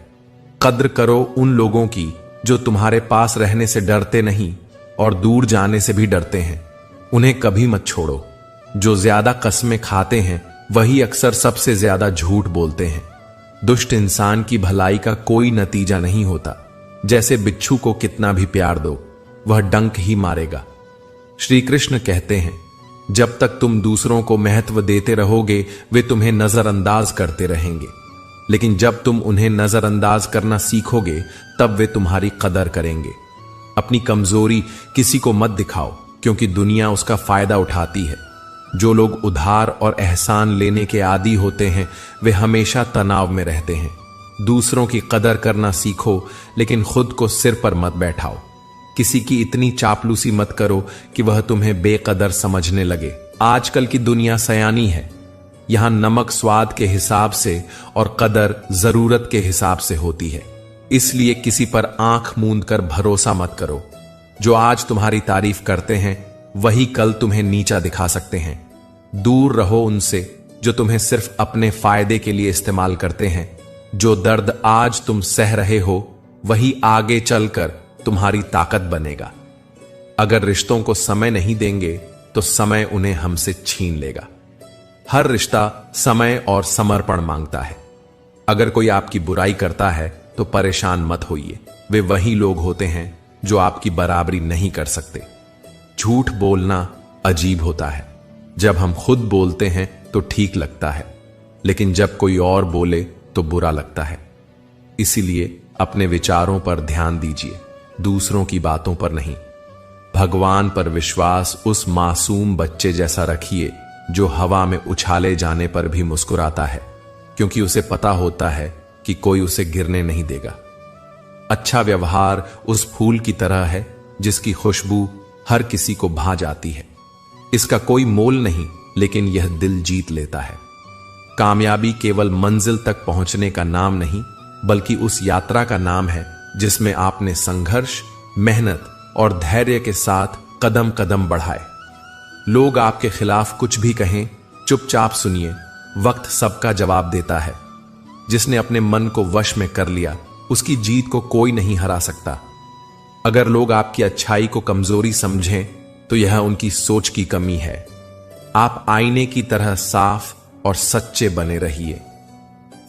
कद्र करो उन लोगों की जो तुम्हारे पास रहने से डरते नहीं और दूर जाने से भी डरते हैं। उन्हें कभी मत छोड़ो। जो ज्यादा कस्में खाते हैं वही अक्सर सबसे ज्यादा झूठ बोलते हैं। दुष्ट इंसान की भलाई का कोई नतीजा नहीं होता। जैसे बिच्छू को कितना भी प्यार दो, वह डंक ही मारेगा। श्री कृष्ण कहते हैं, जब तक तुम दूसरों को महत्व देते रहोगे वे तुम्हें नजरअंदाज करते रहेंगे, लेकिन जब तुम उन्हें नजरअंदाज करना सीखोगे तब वे तुम्हारी कदर करेंगे। अपनी कमजोरी किसी को मत दिखाओ, क्योंकि दुनिया उसका फायदा उठाती है। जो लोग उधार और एहसान लेने के आदी होते हैं वे हमेशा तनाव में रहते हैं। दूसरों की कदर करना सीखो, लेकिन खुद को सिर पर मत बैठाओ। किसी की इतनी चापलूसी मत करो कि वह तुम्हें बेकदर समझने लगे। आजकल की दुनिया सयानी है। यहां नमक स्वाद के हिसाब से और कदर जरूरत के हिसाब से होती है। इसलिए किसी पर आंख मूंद कर भरोसा मत करो। जो आज तुम्हारी तारीफ करते हैं वही कल तुम्हें नीचा दिखा सकते हैं। दूर रहो उनसे जो तुम्हें सिर्फ अपने फायदे के लिए इस्तेमाल करते हैं। जो दर्द आज तुम सह रहे हो वही आगे चलकर तुम्हारी ताकत बनेगा। अगर रिश्तों को समय नहीं देंगे तो समय उन्हें हमसे छीन लेगा। हर रिश्ता समय और समर्पण मांगता है। अगर कोई आपकी बुराई करता है तो परेशान मत होइए। वे वही लोग होते हैं जो आपकी बराबरी नहीं कर सकते। झूठ बोलना अजीब होता है। जब हम खुद बोलते हैं तो ठीक लगता है, लेकिन जब कोई और बोले तो बुरा लगता है। इसीलिए अपने विचारों पर ध्यान दीजिए, दूसरों की बातों पर नहीं। भगवान पर विश्वास उस मासूम बच्चे जैसा रखिए जो हवा में उछाले जाने पर भी मुस्कुराता है, क्योंकि उसे पता होता है कि कोई उसे गिरने नहीं देगा। अच्छा व्यवहार उस फूल की तरह है जिसकी खुशबू हर किसी को भा जाती है। इसका कोई मोल नहीं, लेकिन यह दिल जीत लेता है। कामयाबी केवल मंजिल तक पहुंचने का नाम नहीं, बल्कि उस यात्रा का नाम है जिसमें आपने संघर्ष, मेहनत और धैर्य के साथ कदम कदम बढ़ाए। लोग आपके खिलाफ कुछ भी कहें, चुपचाप सुनिए, वक्त सबका जवाब देता है। जिसने अपने मन को वश में कर लिया उसकी जीत को कोई नहीं हरा सकता। अगर लोग आपकी अच्छाई को कमजोरी समझें तो यह उनकी सोच की कमी है। आप आईने की तरह साफ और सच्चे बने रहिए।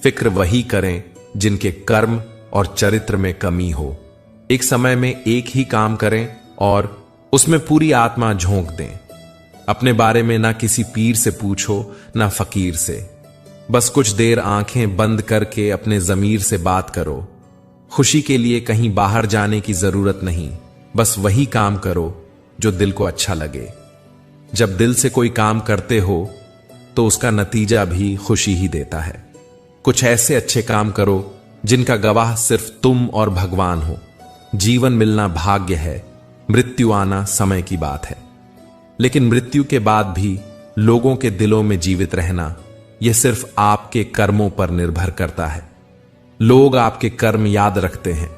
फिक्र वही करें जिनके कर्म और चरित्र में कमी हो। एक समय में एक ही काम करें और उसमें पूरी आत्मा झोंक दें। अपने बारे में ना किसी पीर से पूछो ना फकीर से। बस कुछ देर आंखें बंद करके अपने जमीर से बात करो। खुशी के लिए कहीं बाहर जाने की जरूरत नहीं, बस वही काम करो जो दिल को अच्छा लगे। जब दिल से कोई काम करते हो तो उसका नतीजा भी खुशी ही देता है। कुछ ऐसे अच्छे काम करो जिनका गवाह सिर्फ तुम और भगवान हो। जीवन मिलना भाग्य है, मृत्यु आना समय की बात है। लेकिन मृत्यु के बाद भी लोगों के दिलों में जीवित रहना, यह सिर्फ आपके कर्मों पर निर्भर करता है। लोग आपके कर्म याद रखते हैं,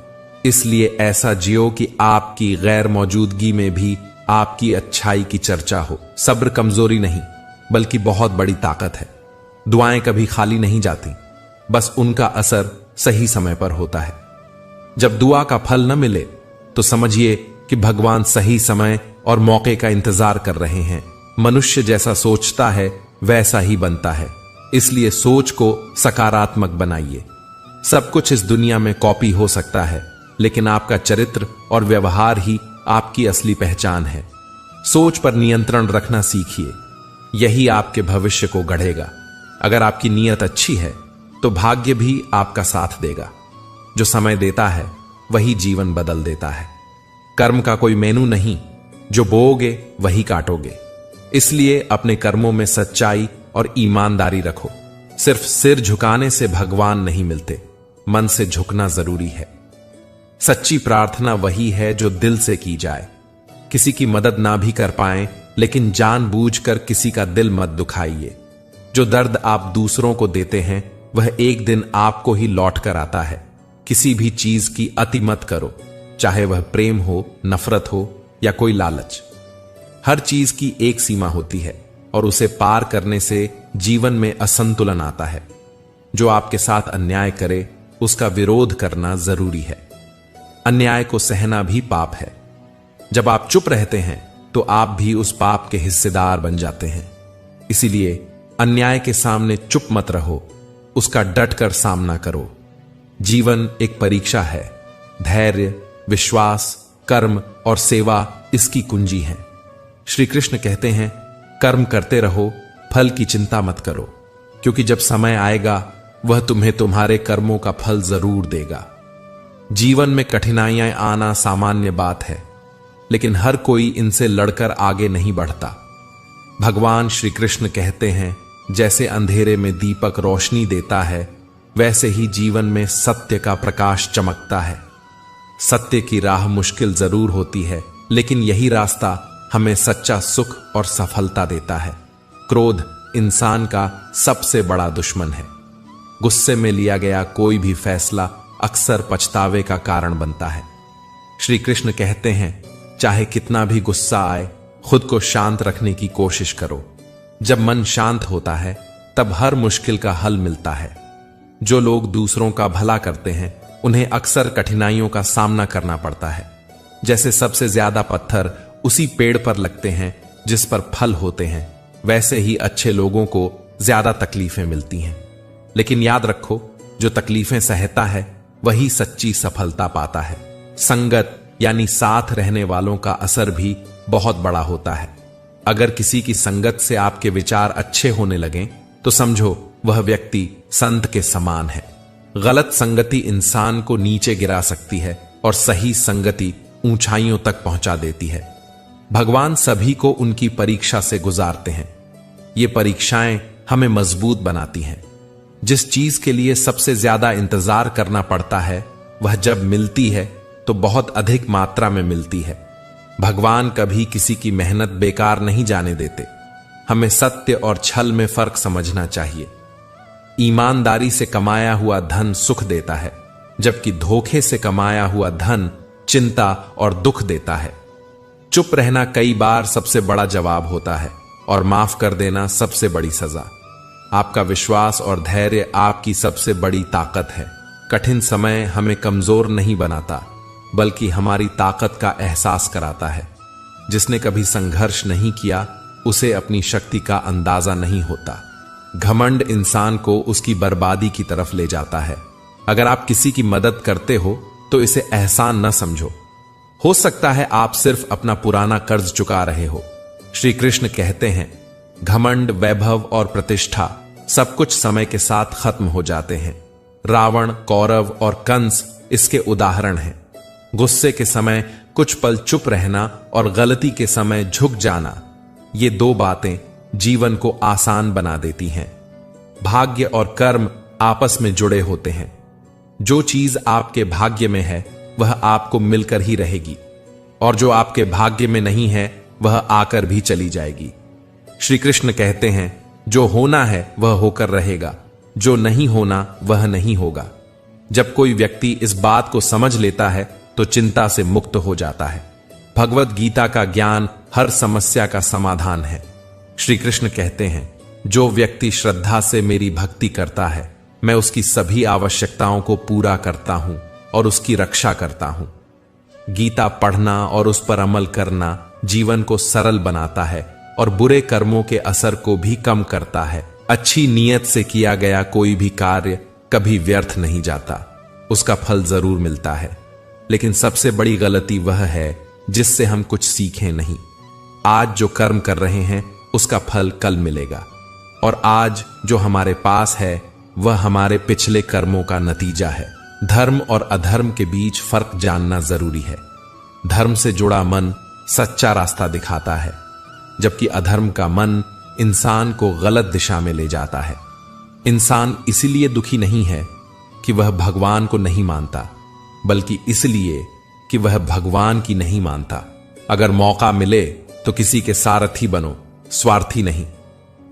इसलिए ऐसा जियो कि आपकी गैर मौजूदगी में भी आपकी अच्छाई की चर्चा हो। सब्र कमजोरी नहीं, बल्कि बहुत बड़ी ताकत है। दुआएं कभी खाली नहीं जाती, बस उनका असर सही समय पर होता है। जब दुआ का फल न मिले तो समझिए कि भगवान सही समय और मौके का इंतजार कर रहे हैं। मनुष्य जैसा सोचता है वैसा ही बनता है, इसलिए सोच को सकारात्मक बनाइए। सब कुछ इस दुनिया में कॉपी हो सकता है, लेकिन आपका चरित्र और व्यवहार ही आपकी असली पहचान है। सोच पर नियंत्रण रखना सीखिए, यही आपके भविष्य को गढ़ेगा। अगर आपकी नीयत अच्छी है तो भाग्य भी आपका साथ देगा। जो समय देता है वही जीवन बदल देता है। कर्म का कोई मेनू नहीं, जो बोओगे वही काटोगे। इसलिए अपने कर्मों में सच्चाई और ईमानदारी रखो। सिर्फ सिर झुकाने से भगवान नहीं मिलते, मन से झुकना जरूरी है। सच्ची प्रार्थना वही है जो दिल से की जाए। किसी की मदद ना भी कर पाए, लेकिन जानबूझकर किसी का दिल मत दुखाइए। जो दर्द आप दूसरों को देते हैं वह एक दिन आपको ही लौट कर आता है। किसी भी चीज की अति मत करो, चाहे वह प्रेम हो, नफरत हो या कोई लालच। हर चीज की एक सीमा होती है और उसे पार करने से जीवन में असंतुलन आता है। जो आपके साथ अन्याय करे उसका विरोध करना जरूरी है। अन्याय को सहना भी पाप है। जब आप चुप रहते हैं तो आप भी उस पाप के हिस्सेदार बन जाते हैं। इसीलिए अन्याय के सामने चुप मत रहो, उसका डटकर सामना करो। जीवन एक परीक्षा है। धैर्य, विश्वास, कर्म और सेवा इसकी कुंजी है। श्री कृष्ण कहते हैं, कर्म करते रहो, फल की चिंता मत करो, क्योंकि जब समय आएगा वह तुम्हें तुम्हारे कर्मों का फल जरूर देगा। जीवन में कठिनाइयां आना सामान्य बात है, लेकिन हर कोई इनसे लड़कर आगे नहीं बढ़ता। भगवान श्री कृष्ण कहते हैं, जैसे अंधेरे में दीपक रोशनी देता है, वैसे ही जीवन में सत्य का प्रकाश चमकता है। सत्य की राह मुश्किल जरूर होती है, लेकिन यही रास्ता हमें सच्चा सुख और सफलता देता है। क्रोध इंसान का सबसे बड़ा दुश्मन है। गुस्से में लिया गया कोई भी फैसला अक्सर पछतावे का कारण बनता है। श्री कृष्ण कहते हैं, चाहे कितना भी गुस्सा आए, खुद को शांत रखने की कोशिश करो। जब मन शांत होता है तब हर मुश्किल का हल मिलता है। जो लोग दूसरों का भला करते हैं उन्हें अक्सर कठिनाइयों का सामना करना पड़ता है। जैसे सबसे ज्यादा पत्थर उसी पेड़ पर लगते हैं जिस पर फल होते हैं, वैसे ही अच्छे लोगों को ज्यादा तकलीफें मिलती हैं। लेकिन याद रखो, जो तकलीफें सहता है वही सच्ची सफलता पाता है। संगत यानी साथ रहने वालों का असर भी बहुत बड़ा होता है। अगर किसी की संगत से आपके विचार अच्छे होने लगें तो समझो वह व्यक्ति संत के समान है। गलत संगति इंसान को नीचे गिरा सकती है और सही संगति ऊंचाइयों तक पहुंचा देती है। भगवान सभी को उनकी परीक्षा से गुजारते हैं। ये परीक्षाएं हमें मजबूत बनाती हैं। जिस चीज के लिए सबसे ज्यादा इंतजार करना पड़ता है, वह जब मिलती है तो बहुत अधिक मात्रा में मिलती है। भगवान कभी किसी की मेहनत बेकार नहीं जाने देते। हमें सत्य और छल में फर्क समझना चाहिए। ईमानदारी से कमाया हुआ धन सुख देता है, जबकि धोखे से कमाया हुआ धन चिंता और दुख देता है। चुप रहना कई बार सबसे बड़ा जवाब होता है और माफ कर देना सबसे बड़ी सजा। आपका विश्वास और धैर्य आपकी सबसे बड़ी ताकत है। कठिन समय हमें कमजोर नहीं बनाता, बल्कि हमारी ताकत का एहसास कराता है। जिसने कभी संघर्ष नहीं किया उसे अपनी शक्ति का अंदाजा नहीं होता। घमंड इंसान को उसकी बर्बादी की तरफ ले जाता है। अगर आप किसी की मदद करते हो तो इसे एहसान न समझो। हो सकता है आप सिर्फ अपना पुराना कर्ज चुका रहे हो। श्री कृष्ण कहते हैं, घमंड, वैभव और प्रतिष्ठा सब कुछ समय के साथ खत्म हो जाते हैं। रावण, कौरव और कंस इसके उदाहरण हैं। गुस्से के समय कुछ पल चुप रहना और गलती के समय झुक जाना, ये दो बातें जीवन को आसान बना देती हैं। भाग्य और कर्म आपस में जुड़े होते हैं। जो चीज आपके भाग्य में है वह आपको मिलकर ही रहेगी, और जो आपके भाग्य में नहीं है वह आकर भी चली जाएगी। श्री कृष्ण कहते हैं, जो होना है वह होकर रहेगा, जो नहीं होना वह नहीं होगा। जब कोई व्यक्ति इस बात को समझ लेता है तो चिंता से मुक्त हो जाता है। भगवत गीता का ज्ञान हर समस्या का समाधान है। श्री कृष्ण कहते हैं, जो व्यक्ति श्रद्धा से मेरी भक्ति करता है, मैं उसकी सभी आवश्यकताओं को पूरा करता हूं और उसकी रक्षा करता हूं। गीता पढ़ना और उस पर अमल करना जीवन को सरल बनाता है और बुरे कर्मों के असर को भी कम करता है। अच्छी नीयत से किया गया कोई भी कार्य कभी व्यर्थ नहीं जाता, उसका फल जरूर मिलता है। लेकिन सबसे बड़ी गलती वह है जिससे हम कुछ सीखें नहीं। आज जो कर्म कर रहे हैं उसका फल कल मिलेगा, और आज जो हमारे पास है वह हमारे पिछले कर्मों का नतीजा है। धर्म और अधर्म के बीच फर्क जानना जरूरी है। धर्म से जुड़ा मन सच्चा रास्ता दिखाता है, जबकि अधर्म का मन इंसान को गलत दिशा में ले जाता है। इंसान इसलिए दुखी नहीं है कि वह भगवान को नहीं मानता, बल्कि इसलिए कि वह भगवान की नहीं मानता। अगर मौका मिले तो किसी के सारथी बनो, स्वार्थी नहीं।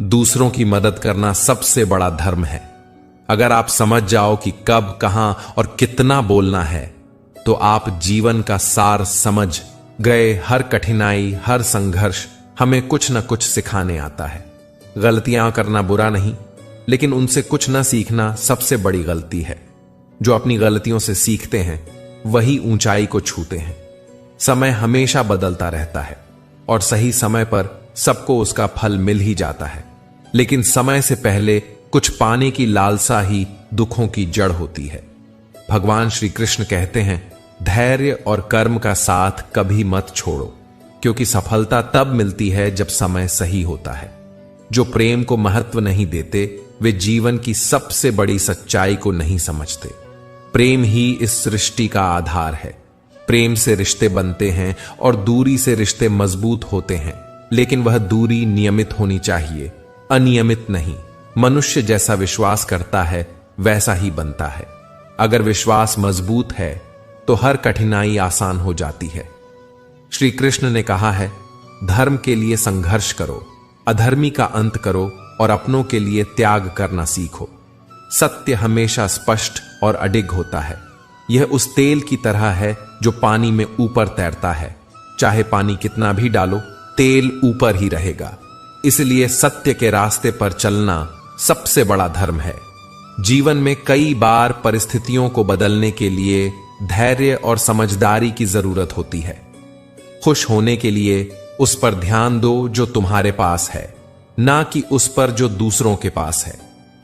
दूसरों की मदद करना सबसे बड़ा धर्म है। अगर आप समझ जाओ कि कब, कहां और कितना बोलना है, तो आप जीवन का सार समझ गए। हर कठिनाई, हर संघर्ष हमें कुछ न कुछ सिखाने आता है। गलतियां करना बुरा नहीं, लेकिन उनसे कुछ न सीखना सबसे बड़ी गलती है। जो अपनी गलतियों से सीखते हैं वही ऊंचाई को छूते हैं। समय हमेशा बदलता रहता है और सही समय पर सबको उसका फल मिल ही जाता है, लेकिन समय से पहले कुछ पाने की लालसा ही दुखों की जड़ होती है। भगवान श्री कृष्ण कहते हैं, धैर्य और कर्म का साथ कभी मत छोड़ो, क्योंकि सफलता तब मिलती है जब समय सही होता है। जो प्रेम को महत्व नहीं देते वे जीवन की सबसे बड़ी सच्चाई को नहीं समझते। प्रेम ही इस सृष्टि का आधार है। प्रेम से रिश्ते बनते हैं और दूरी से रिश्ते मजबूत होते हैं, लेकिन वह दूरी नियमित होनी चाहिए, अनियमित नहीं। मनुष्य जैसा विश्वास करता है वैसा ही बनता है। अगर विश्वास मजबूत है तो हर कठिनाई आसान हो जाती है। श्री कृष्ण ने कहा है, धर्म के लिए संघर्ष करो, अधर्मी का अंत करो और अपनों के लिए त्याग करना सीखो। सत्य हमेशा स्पष्ट और अडिग होता है। यह उस तेल की तरह है जो पानी में ऊपर तैरता है। चाहे पानी कितना भी डालो, तेल ऊपर ही रहेगा। इसलिए सत्य के रास्ते पर चलना सबसे बड़ा धर्म है। जीवन में कई बार परिस्थितियों को बदलने के लिए धैर्य और समझदारी की जरूरत होती है। खुश होने के लिए उस पर ध्यान दो जो तुम्हारे पास है, ना कि उस पर जो दूसरों के पास है।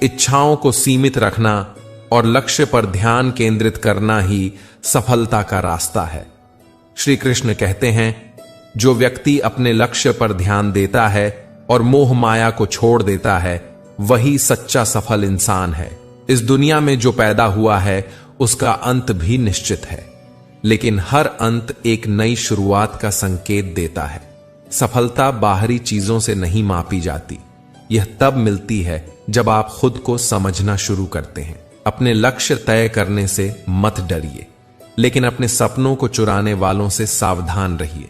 इच्छाओं को सीमित रखना और लक्ष्य पर ध्यान केंद्रित करना ही सफलता का रास्ता है। श्री कृष्ण कहते हैं, जो व्यक्ति अपने लक्ष्य पर ध्यान देता है और मोह माया को छोड़ देता है, वही सच्चा सफल इंसान है। इस दुनिया में जो पैदा हुआ है उसका अंत भी निश्चित है, लेकिन हर अंत एक नई शुरुआत का संकेत देता है। सफलता बाहरी चीजों से नहीं मापी जाती। यह तब मिलती है जब आप खुद को समझना शुरू करते हैं। अपने लक्ष्य तय करने से मत डरिए, लेकिन अपने सपनों को चुराने वालों से सावधान रहिए।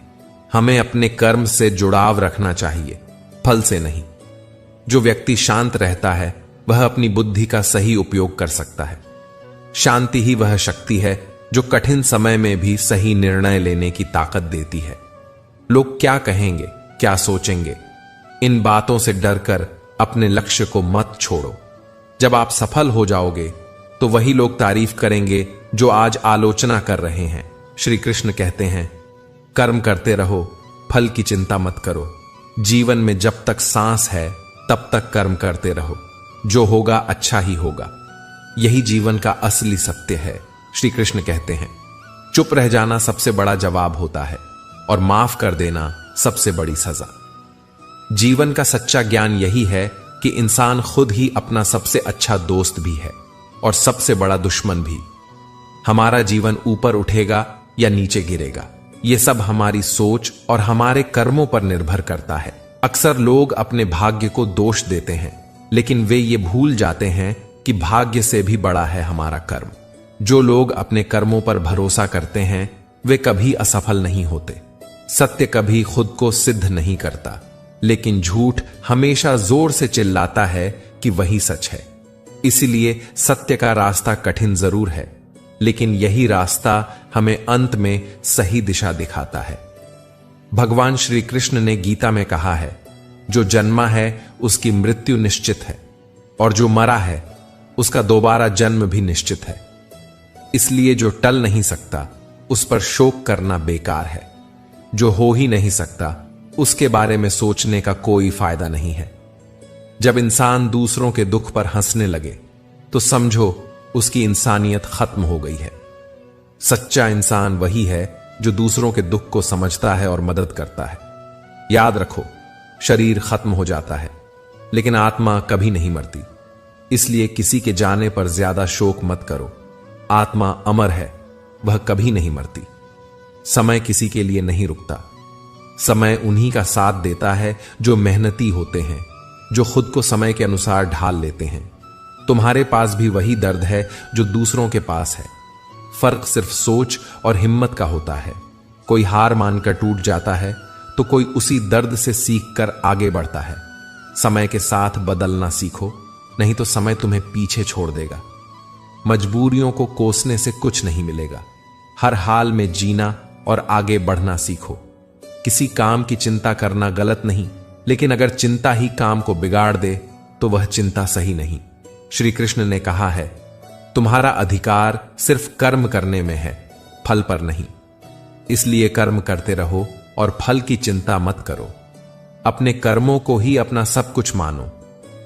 हमें अपने कर्म से जुड़ाव रखना चाहिए, फल से नहीं। जो व्यक्ति शांत रहता है वह अपनी बुद्धि का सही उपयोग कर सकता है। शांति ही वह शक्ति है जो कठिन समय में भी सही निर्णय लेने की ताकत देती है। लोग क्या कहेंगे, क्या सोचेंगे, इन बातों से डरकर अपने लक्ष्य को मत छोड़ो। जब आप सफल हो जाओगे तो वही लोग तारीफ करेंगे जो आज आलोचना कर रहे हैं। श्री कृष्ण कहते हैं, कर्म करते रहो, फल की चिंता मत करो। जीवन में जब तक सांस है तब तक कर्म करते रहो। जो होगा अच्छा ही होगा। यही जीवन का असली सत्य है। श्री कृष्ण कहते हैं, चुप रह जाना सबसे बड़ा जवाब होता है और माफ कर देना सबसे बड़ी सजा। जीवन का सच्चा ज्ञान यही है कि इंसान खुद ही अपना सबसे अच्छा दोस्त भी है और सबसे बड़ा दुश्मन भी। हमारा जीवन ऊपर उठेगा या नीचे गिरेगा, यह सब हमारी सोच और हमारे कर्मों पर निर्भर करता है। अक्सर लोग अपने भाग्य को दोष देते हैं, लेकिन वे ये भूल जाते हैं कि भाग्य से भी बड़ा है हमारा कर्म। जो लोग अपने कर्मों पर भरोसा करते हैं वे कभी असफल नहीं होते। सत्य कभी खुद को सिद्ध नहीं करता, लेकिन झूठ हमेशा जोर से चिल्लाता है कि वही सच है। इसलिए सत्य का रास्ता कठिन जरूर है, लेकिन यही रास्ता हमें अंत में सही दिशा दिखाता है। भगवान श्री कृष्ण ने गीता में कहा है, जो जन्मा है उसकी मृत्यु निश्चित है और जो मरा है उसका दोबारा जन्म भी निश्चित है। इसलिए जो टल नहीं सकता उस पर शोक करना बेकार है। जो हो ही नहीं सकता उसके बारे में सोचने का कोई फायदा नहीं है। जब इंसान दूसरों के दुख पर हंसने लगे तो समझो उसकी इंसानियत खत्म हो गई है। सच्चा इंसान वही है जो दूसरों के दुख को समझता है और मदद करता है। याद रखो, शरीर खत्म हो जाता है लेकिन आत्मा कभी नहीं मरती। इसलिए किसी के जाने पर ज्यादा शोक मत करो। आत्मा अमर है, वह कभी नहीं मरती। समय किसी के लिए नहीं रुकता। समय उन्हीं का साथ देता है जो मेहनती होते हैं, जो खुद को समय के अनुसार ढाल लेते हैं। तुम्हारे पास भी वही दर्द है जो दूसरों के पास है। फर्क सिर्फ सोच और हिम्मत का होता है। कोई हार मानकर टूट जाता है तो कोई उसी दर्द से सीखकर आगे बढ़ता है। समय के साथ बदलना सीखो, नहीं तो समय तुम्हें पीछे छोड़ देगा। मजबूरियों को कोसने से कुछ नहीं मिलेगा। हर हाल में जीना और आगे बढ़ना सीखो। किसी काम की चिंता करना गलत नहीं, लेकिन अगर चिंता ही काम को बिगाड़ दे तो वह चिंता सही नहीं। श्री कृष्ण ने कहा है, तुम्हारा अधिकार सिर्फ कर्म करने में है, फल पर नहीं। इसलिए कर्म करते रहो और फल की चिंता मत करो। अपने कर्मों को ही अपना सब कुछ मानो,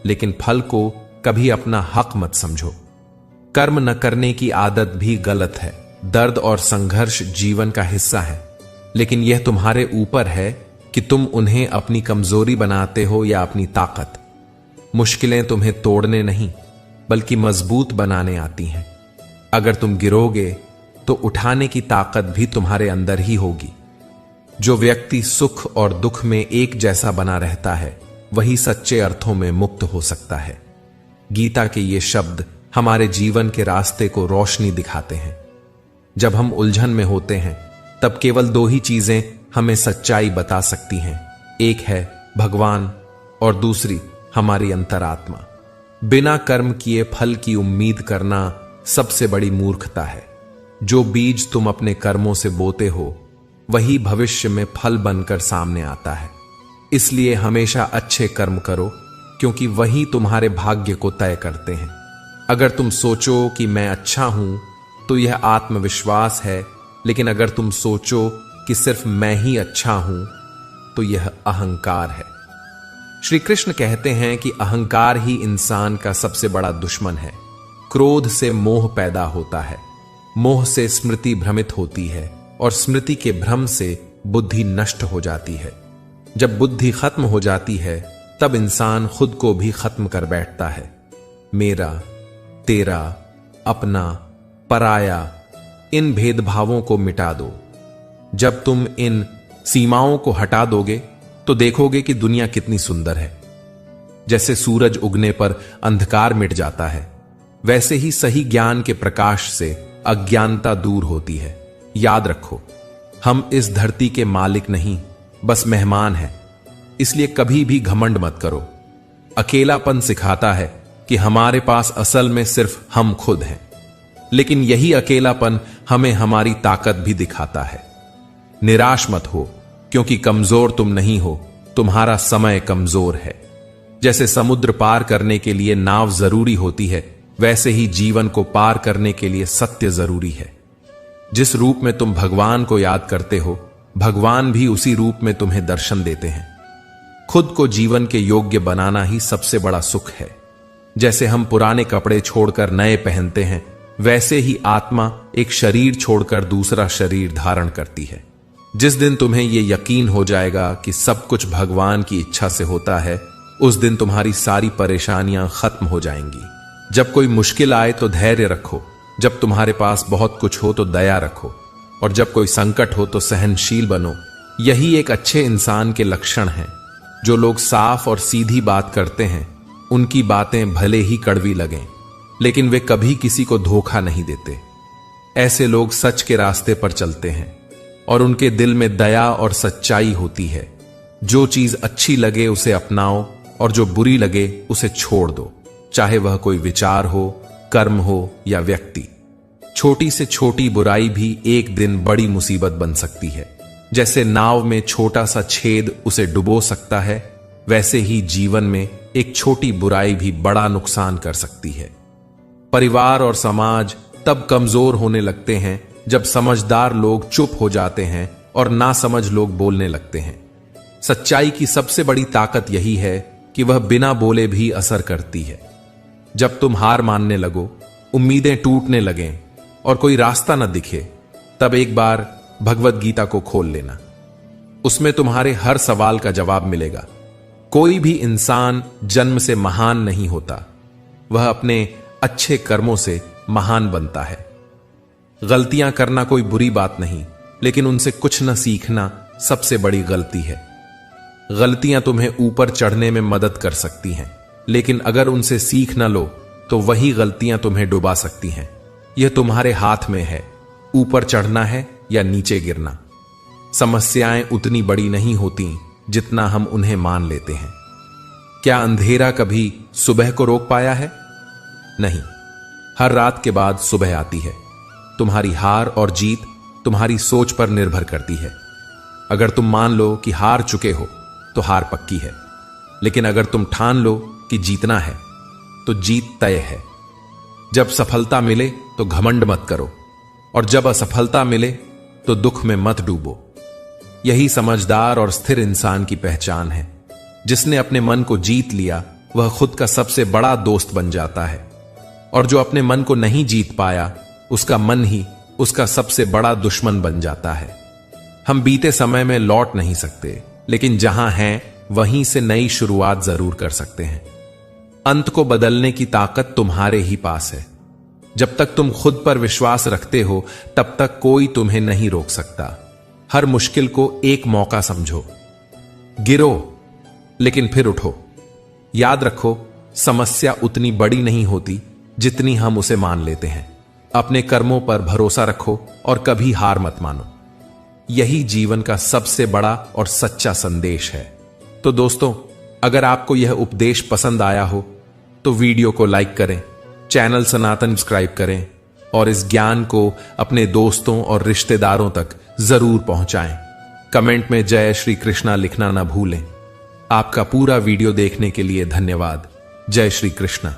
लेकिन फल को कभी अपना हक मत समझो। कर्म न करने की आदत भी गलत है। दर्द और संघर्ष जीवन का हिस्सा है, लेकिन यह तुम्हारे ऊपर है कि तुम उन्हें अपनी कमजोरी बनाते हो या अपनी ताकत। मुश्किलें तुम्हें तोड़ने नहीं बल्कि मजबूत बनाने आती हैं। अगर तुम गिरोगे तो उठाने की ताकत भी तुम्हारे अंदर ही होगी। जो व्यक्ति सुख और दुख में एक जैसा बना रहता है वही सच्चे अर्थों में मुक्त हो सकता है। गीता के ये शब्द हमारे जीवन के रास्ते को रोशनी दिखाते हैं। जब हम उलझन में होते हैं तब केवल दो ही चीजें हमें सच्चाई बता सकती हैं। एक है भगवान और दूसरी हमारी अंतरात्मा। बिना कर्म किए फल की उम्मीद करना सबसे बड़ी मूर्खता है। जो बीज तुम अपने कर्मों से बोते हो वही भविष्य में फल बनकर सामने आता है। इसलिए हमेशा अच्छे कर्म करो, क्योंकि वही तुम्हारे भाग्य को तय करते हैं। अगर तुम सोचो कि मैं अच्छा हूं तो यह आत्मविश्वास है, लेकिन अगर तुम सोचो कि सिर्फ मैं ही अच्छा हूं तो यह अहंकार है। श्री कृष्ण कहते हैं कि अहंकार ही इंसान का सबसे बड़ा दुश्मन है। क्रोध से मोह पैदा होता है, मोह से स्मृति भ्रमित होती है और स्मृति के भ्रम से बुद्धि नष्ट हो जाती है। जब बुद्धि खत्म हो जाती है तब इंसान खुद को भी खत्म कर बैठता है। मेरा, तेरा, अपना, पराया, इन भेदभावों को मिटा दो। जब तुम इन सीमाओं को हटा दोगे तो देखोगे कि दुनिया कितनी सुंदर है। जैसे सूरज उगने पर अंधकार मिट जाता है, वैसे ही सही ज्ञान के प्रकाश से अज्ञानता दूर होती है। याद रखो, हम इस धरती के मालिक नहीं, बस मेहमान हैं। इसलिए कभी भी घमंड मत करो। अकेलापन सिखाता है कि हमारे पास असल में सिर्फ हम खुद हैं, लेकिन यही अकेलापन हमें हमारी ताकत भी दिखाता है। निराश मत हो, क्योंकि कमजोर तुम नहीं हो, तुम्हारा समय कमजोर है। जैसे समुद्र पार करने के लिए नाव जरूरी होती है, वैसे ही जीवन को पार करने के लिए सत्य जरूरी है। जिस रूप में तुम भगवान को याद करते हो, भगवान भी उसी रूप में तुम्हें दर्शन देते हैं। खुद को जीवन के योग्य बनाना ही सबसे बड़ा सुख है। जैसे हम पुराने कपड़े छोड़कर नए पहनते हैं, वैसे ही आत्मा एक शरीर छोड़कर दूसरा शरीर धारण करती है। जिस दिन तुम्हें यह यकीन हो जाएगा कि सब कुछ भगवान की इच्छा से होता है, उस दिन तुम्हारी सारी परेशानियां खत्म हो जाएंगी। जब कोई मुश्किल आए तो धैर्य रखो, जब तुम्हारे पास बहुत कुछ हो तो दया रखो, और जब कोई संकट हो तो सहनशील बनो। यही एक अच्छे इंसान के लक्षण हैं। जो लोग साफ और सीधी बात करते हैं, उनकी बातें भले ही कड़वी लगें, लेकिन वे कभी किसी को धोखा नहीं देते। ऐसे लोग सच के रास्ते पर चलते हैं और उनके दिल में दया और सच्चाई होती है। जो चीज अच्छी लगे उसे अपनाओ और जो बुरी लगे उसे छोड़ दो, चाहे वह कोई विचार हो, कर्म हो या व्यक्ति। छोटी से छोटी बुराई भी एक दिन बड़ी मुसीबत बन सकती है। जैसे नाव में छोटा सा छेद उसे डुबो सकता है, वैसे ही जीवन में एक छोटी बुराई भी बड़ा नुकसान कर सकती है। परिवार और समाज तब कमजोर होने लगते हैं जब समझदार लोग चुप हो जाते हैं और नासमझ लोग बोलने लगते हैं। सच्चाई की सबसे बड़ी ताकत यही है कि वह बिना बोले भी असर करती है। जब तुम हार मानने लगो, उम्मीदें टूटने लगें और कोई रास्ता न दिखे, तब एक बार भगवत गीता को खोल लेना। उसमें तुम्हारे हर सवाल का जवाब मिलेगा। कोई भी इंसान जन्म से महान नहीं होता, वह अपने अच्छे कर्मों से महान बनता है। गलतियां करना कोई बुरी बात नहीं, लेकिन उनसे कुछ न सीखना सबसे बड़ी गलती है। गलतियां तुम्हें ऊपर चढ़ने में मदद कर सकती हैं, लेकिन अगर उनसे सीख न लो तो वही गलतियां तुम्हें डुबा सकती हैं। यह तुम्हारे हाथ में है, ऊपर चढ़ना है या नीचे गिरना। समस्याएं उतनी बड़ी नहीं होती जितना हम उन्हें मान लेते हैं। क्या अंधेरा कभी सुबह को रोक पाया है? नहीं। हर रात के बाद सुबह आती है। तुम्हारी हार और जीत तुम्हारी सोच पर निर्भर करती है। अगर तुम मान लो कि हार चुके हो तो हार पक्की है, लेकिन अगर तुम ठान लो कि जीतना है तो जीत तय है। जब सफलता मिले तो घमंड मत करो, और जब असफलता मिले तो दुख में मत डूबो। यही समझदार और स्थिर इंसान की पहचान है। जिसने अपने मन को जीत लिया, वह खुद का सबसे बड़ा दोस्त बन जाता है, और जो अपने मन को नहीं जीत पाया, उसका मन ही उसका सबसे बड़ा दुश्मन बन जाता है। हम बीते समय में लौट नहीं सकते, लेकिन जहां हैं वहीं से नई शुरुआत जरूर कर सकते हैं। अंत को बदलने की ताकत तुम्हारे ही पास है। जब तक तुम खुद पर विश्वास रखते हो, तब तक कोई तुम्हें नहीं रोक सकता। हर मुश्किल को एक मौका समझो। गिरो लेकिन फिर उठो। याद रखो, समस्या उतनी बड़ी नहीं होती जितनी हम उसे मान लेते हैं। अपने कर्मों पर भरोसा रखो और कभी हार मत मानो। यही जीवन का सबसे बड़ा और सच्चा संदेश है। तो दोस्तों, अगर आपको यह उपदेश पसंद आया हो तो वीडियो को लाइक करें, चैनल सनातन सब्सक्राइब करें और इस ज्ञान को अपने दोस्तों और रिश्तेदारों तक जरूर पहुंचाएं। कमेंट में जय श्री कृष्णा लिखना ना भूलें। आपका पूरा वीडियो देखने के लिए धन्यवाद। जय श्री कृष्णा।